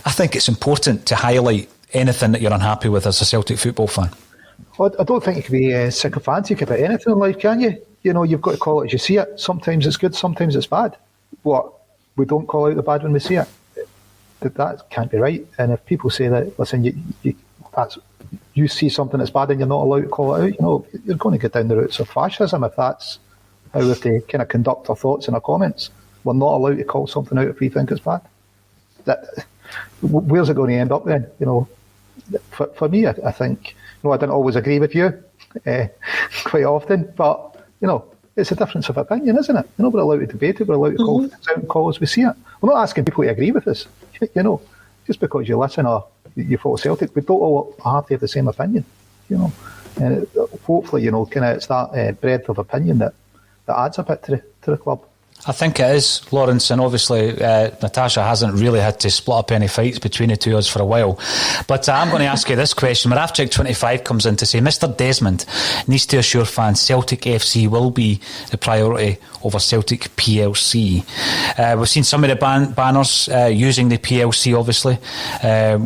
I think it's important to highlight anything that you're unhappy with as a Celtic football fan. Well, I don't think you can be sycophantic about anything in life, can you? You know, you've got to call it as you see it. Sometimes it's good, sometimes it's bad. What? We don't call out the bad when we see it? That can't be right. And if people say that, listen, you see something that's bad and you're not allowed to call it out, you know, you're going to get down the routes of fascism if that's how they kind of conduct our thoughts and our comments. We're not allowed to call something out if we think it's bad. Where's it going to end up then? You know, for me, I think, you know, I didn't always agree with you quite often, but, you know, it's a difference of opinion, isn't it? You know, we're allowed to debate it, we're allowed to call things out and call as we see it. We're not asking people to agree with us, you know, just because you listen or you follow Celtic, we don't all have to have the same opinion, you know. And hopefully, you know, kind of it's that breadth of opinion that adds a bit to the club. I think it is, Lawrence, and obviously Natasha hasn't really had to split up any fights between the two of us for a while. But I'm going to ask you this question. Marafchik25 comes in to say, Mr. Desmond needs to assure fans Celtic FC will be the priority over Celtic PLC. We've seen some of the banners using the PLC, obviously.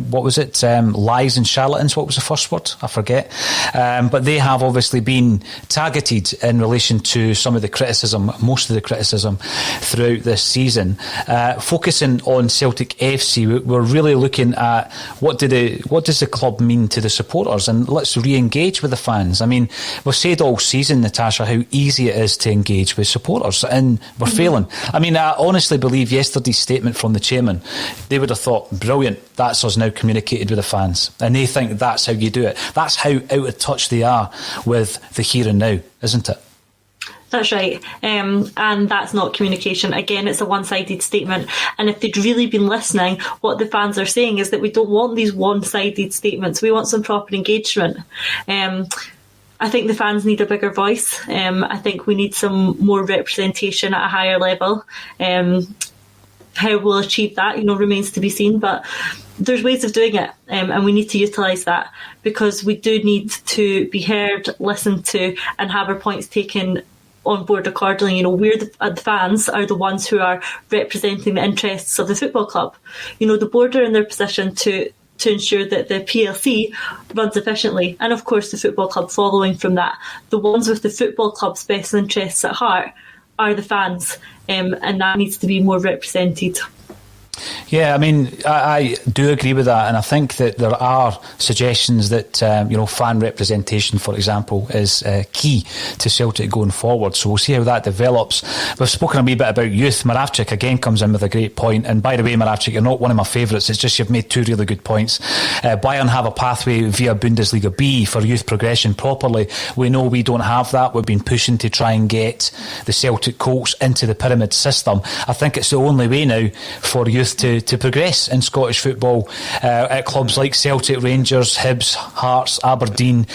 What was it? Lies and charlatans, what was the first word? I forget. But they have obviously been targeted in relation to some of the criticism, most of the criticism throughout this season. Focusing on Celtic FC, we're really looking at what does the club mean to the supporters, and let's re-engage with the fans. I mean, we've said all season, Natasha, how easy it is to engage with supporters, and we're failing. I mean, I honestly believe yesterday's statement from the chairman, they would have thought, brilliant, that's us now communicated with the fans, and they think that's how you do it. That's how out of touch they are with the here and now, isn't it? That's right. And that's not communication. Again, it's a one-sided statement. And if they'd really been listening, what the fans are saying is that we don't want these one-sided statements. We want some proper engagement. I think the fans need a bigger voice. I think we need some more representation at a higher level. How we'll achieve that, you know, remains to be seen. But there's ways of doing it, and we need to utilise that, because we do need to be heard, listened to, and have our points taken on board accordingly. You know, we're the fans are the ones who are representing the interests of the football club. You know, the board are in their position to ensure that the PLC runs efficiently, and of course the football club following from that. The ones with the football club's best interests at heart are the fans, and that needs to be more represented. Yeah, I mean, I do agree with that, and I think that there are suggestions that fan representation, for example, is key to Celtic going forward. So we'll see how that develops. We've spoken a wee bit about youth. Marafchik again comes in with a great point. And by the way, Marafchik, you're not one of my favourites. It's just you've made two really good points. Bayern have a pathway via Bundesliga B for youth progression properly. We know we don't have that. We've been pushing to try and get the Celtic Colts into the pyramid system. I think it's the only way now for youth to progress in Scottish football at clubs like Celtic, Rangers, Hibs, Hearts, Aberdeen,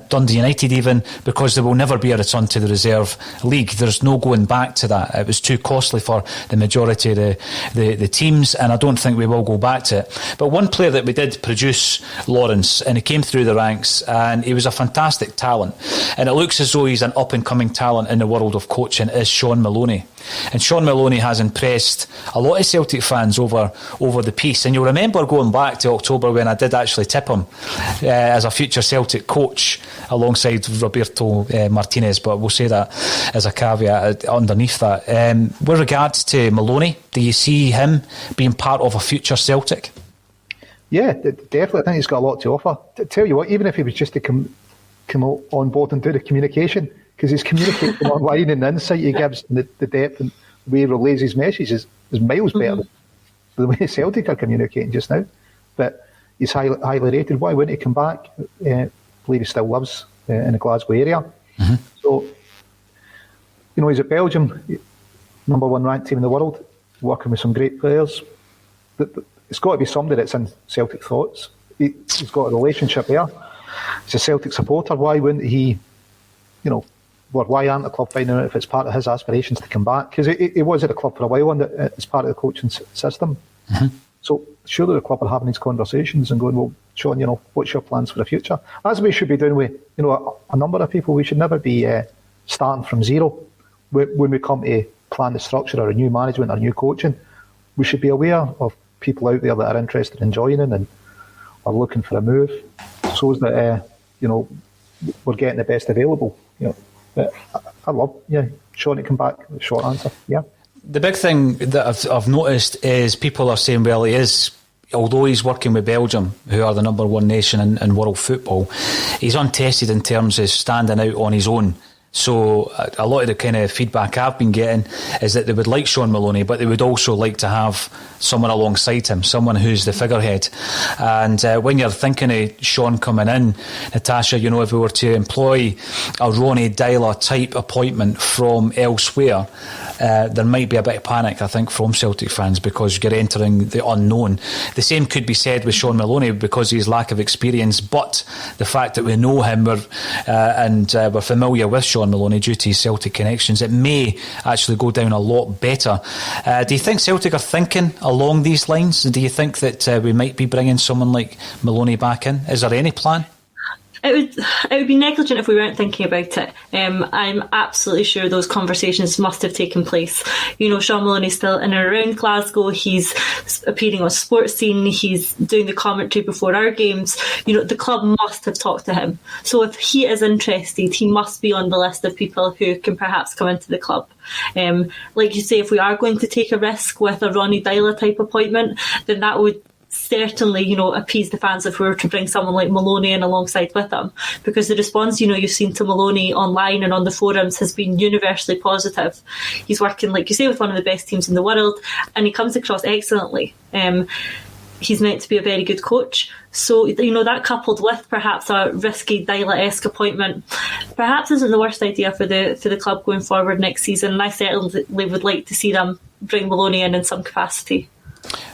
Dundee United even, because there will never be a return to the reserve league. There's no going back to that. It was too costly for the majority of the teams, and I don't think we will go back to it. But one player that we did produce, Lawrence, and he came through the ranks, and he was a fantastic talent, and it looks as though he's an up-and-coming talent in the world of coaching, is Sean Maloney. And Sean Maloney has impressed a lot of Celtic fans over the piece. And you'll remember going back to October when I did actually tip him as a future Celtic coach alongside Roberto Martinez, but we'll say that as a caveat underneath that. With regards to Maloney, do you see him being part of a future Celtic? Yeah, definitely. I think he's got a lot to offer. Tell you what, even if he was just to come on board and do the communication, because he's communicating online, and the insight he gives, and the depth and the way he relays his messages is miles better than the way Celtic are communicating just now. But He's highly rated. Why wouldn't he come back? I believe he still lives in the Glasgow area. Mm-hmm. So, he's at Belgium, number 1 ranked team in the world, working with some great players. It's got to be somebody that's in Celtic thoughts. He's got a relationship there. He's a Celtic supporter. Why wouldn't he, why aren't the club finding out if it's part of his aspirations to come back? Because he was at the club for a while and it's part of the coaching system. Mm-hmm. So surely the club are having these conversations and going, well, Sean, what's your plans for the future? As we should be doing with, a number of people. We should never be starting from zero. When we come to plan the structure or a new management or new coaching, we should be aware of people out there that are interested in joining and are looking for a move, so that we're getting the best available. But I love Sean to come back. Short answer, yeah. The big thing that I've noticed is people are saying, well, although he's working with Belgium, who are the number 1 nation in world football, he's untested in terms of standing out on his own. So a lot of the kind of feedback I've been getting is that they would like Sean Maloney, but they would also like to have someone alongside him, someone who's the figurehead. And when you're thinking of Sean coming in, Natasha, if we were to employ a Ronnie Dyler type appointment from elsewhere, there might be a bit of panic, I think, from Celtic fans, because you're entering the unknown. The same could be said with Sean Maloney because of his lack of experience, but the fact that we know him and we're familiar with Sean Maloney due to his Celtic connections, it may actually go down a lot better. Do you think Celtic are thinking along these lines? Do you think that we might be bringing someone like Maloney back in? Is there any plan? It would be negligent if we weren't thinking about it. I'm absolutely sure those conversations must have taken place. Sean Maloney's still in and around Glasgow. He's appearing on Sports Scene. He's doing the commentary before our games. The club must have talked to him. So if he is interested, he must be on the list of people who can perhaps come into the club. Like you say, if we are going to take a risk with a Ronnie Dyler type appointment, then that would certainly, appease the fans if we were to bring someone like Maloney in alongside with them, because the response, you've seen to Maloney online and on the forums has been universally positive. He's working, like you say, with one of the best teams in the world, and he comes across excellently. He's meant to be a very good coach. So, that coupled with perhaps a risky Dyler-esque appointment perhaps isn't the worst idea for the club going forward next season. And I certainly would like to see them bring Maloney in some capacity.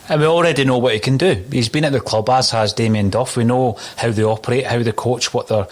And we already know what he can do. He's been at the club, as has Damien Duff. We know how they operate, how they coach, what their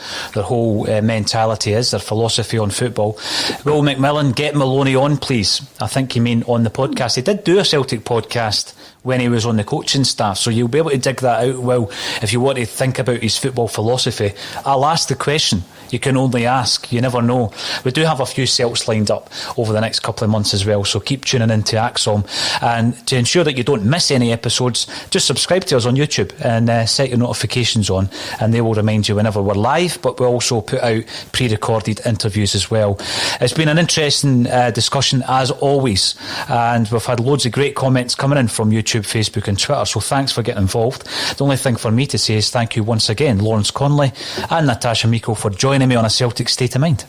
whole mentality is, their philosophy on football. Will McMillan, get Maloney on, please. I think you mean on the podcast. He did do a Celtic podcast when he was on the coaching staff, so you'll be able to dig that out. Well, if you want to think about his football philosophy, I'll ask the question. You can only ask, you never know. We do have a few Celts lined up over the next couple of months as well, so keep tuning into AXOM. And to ensure that you don't miss any episodes, just subscribe to us on YouTube and set your notifications on, and they will remind you whenever we're live, but we'll also put out pre-recorded interviews as well. It's been an interesting discussion as always, and we've had loads of great comments coming in from YouTube, Facebook and Twitter, so thanks for getting involved. The only thing for me to say is thank you once again, Lawrence Connolly and Natasha Meikle, for joining me on A Celtic State of Mind.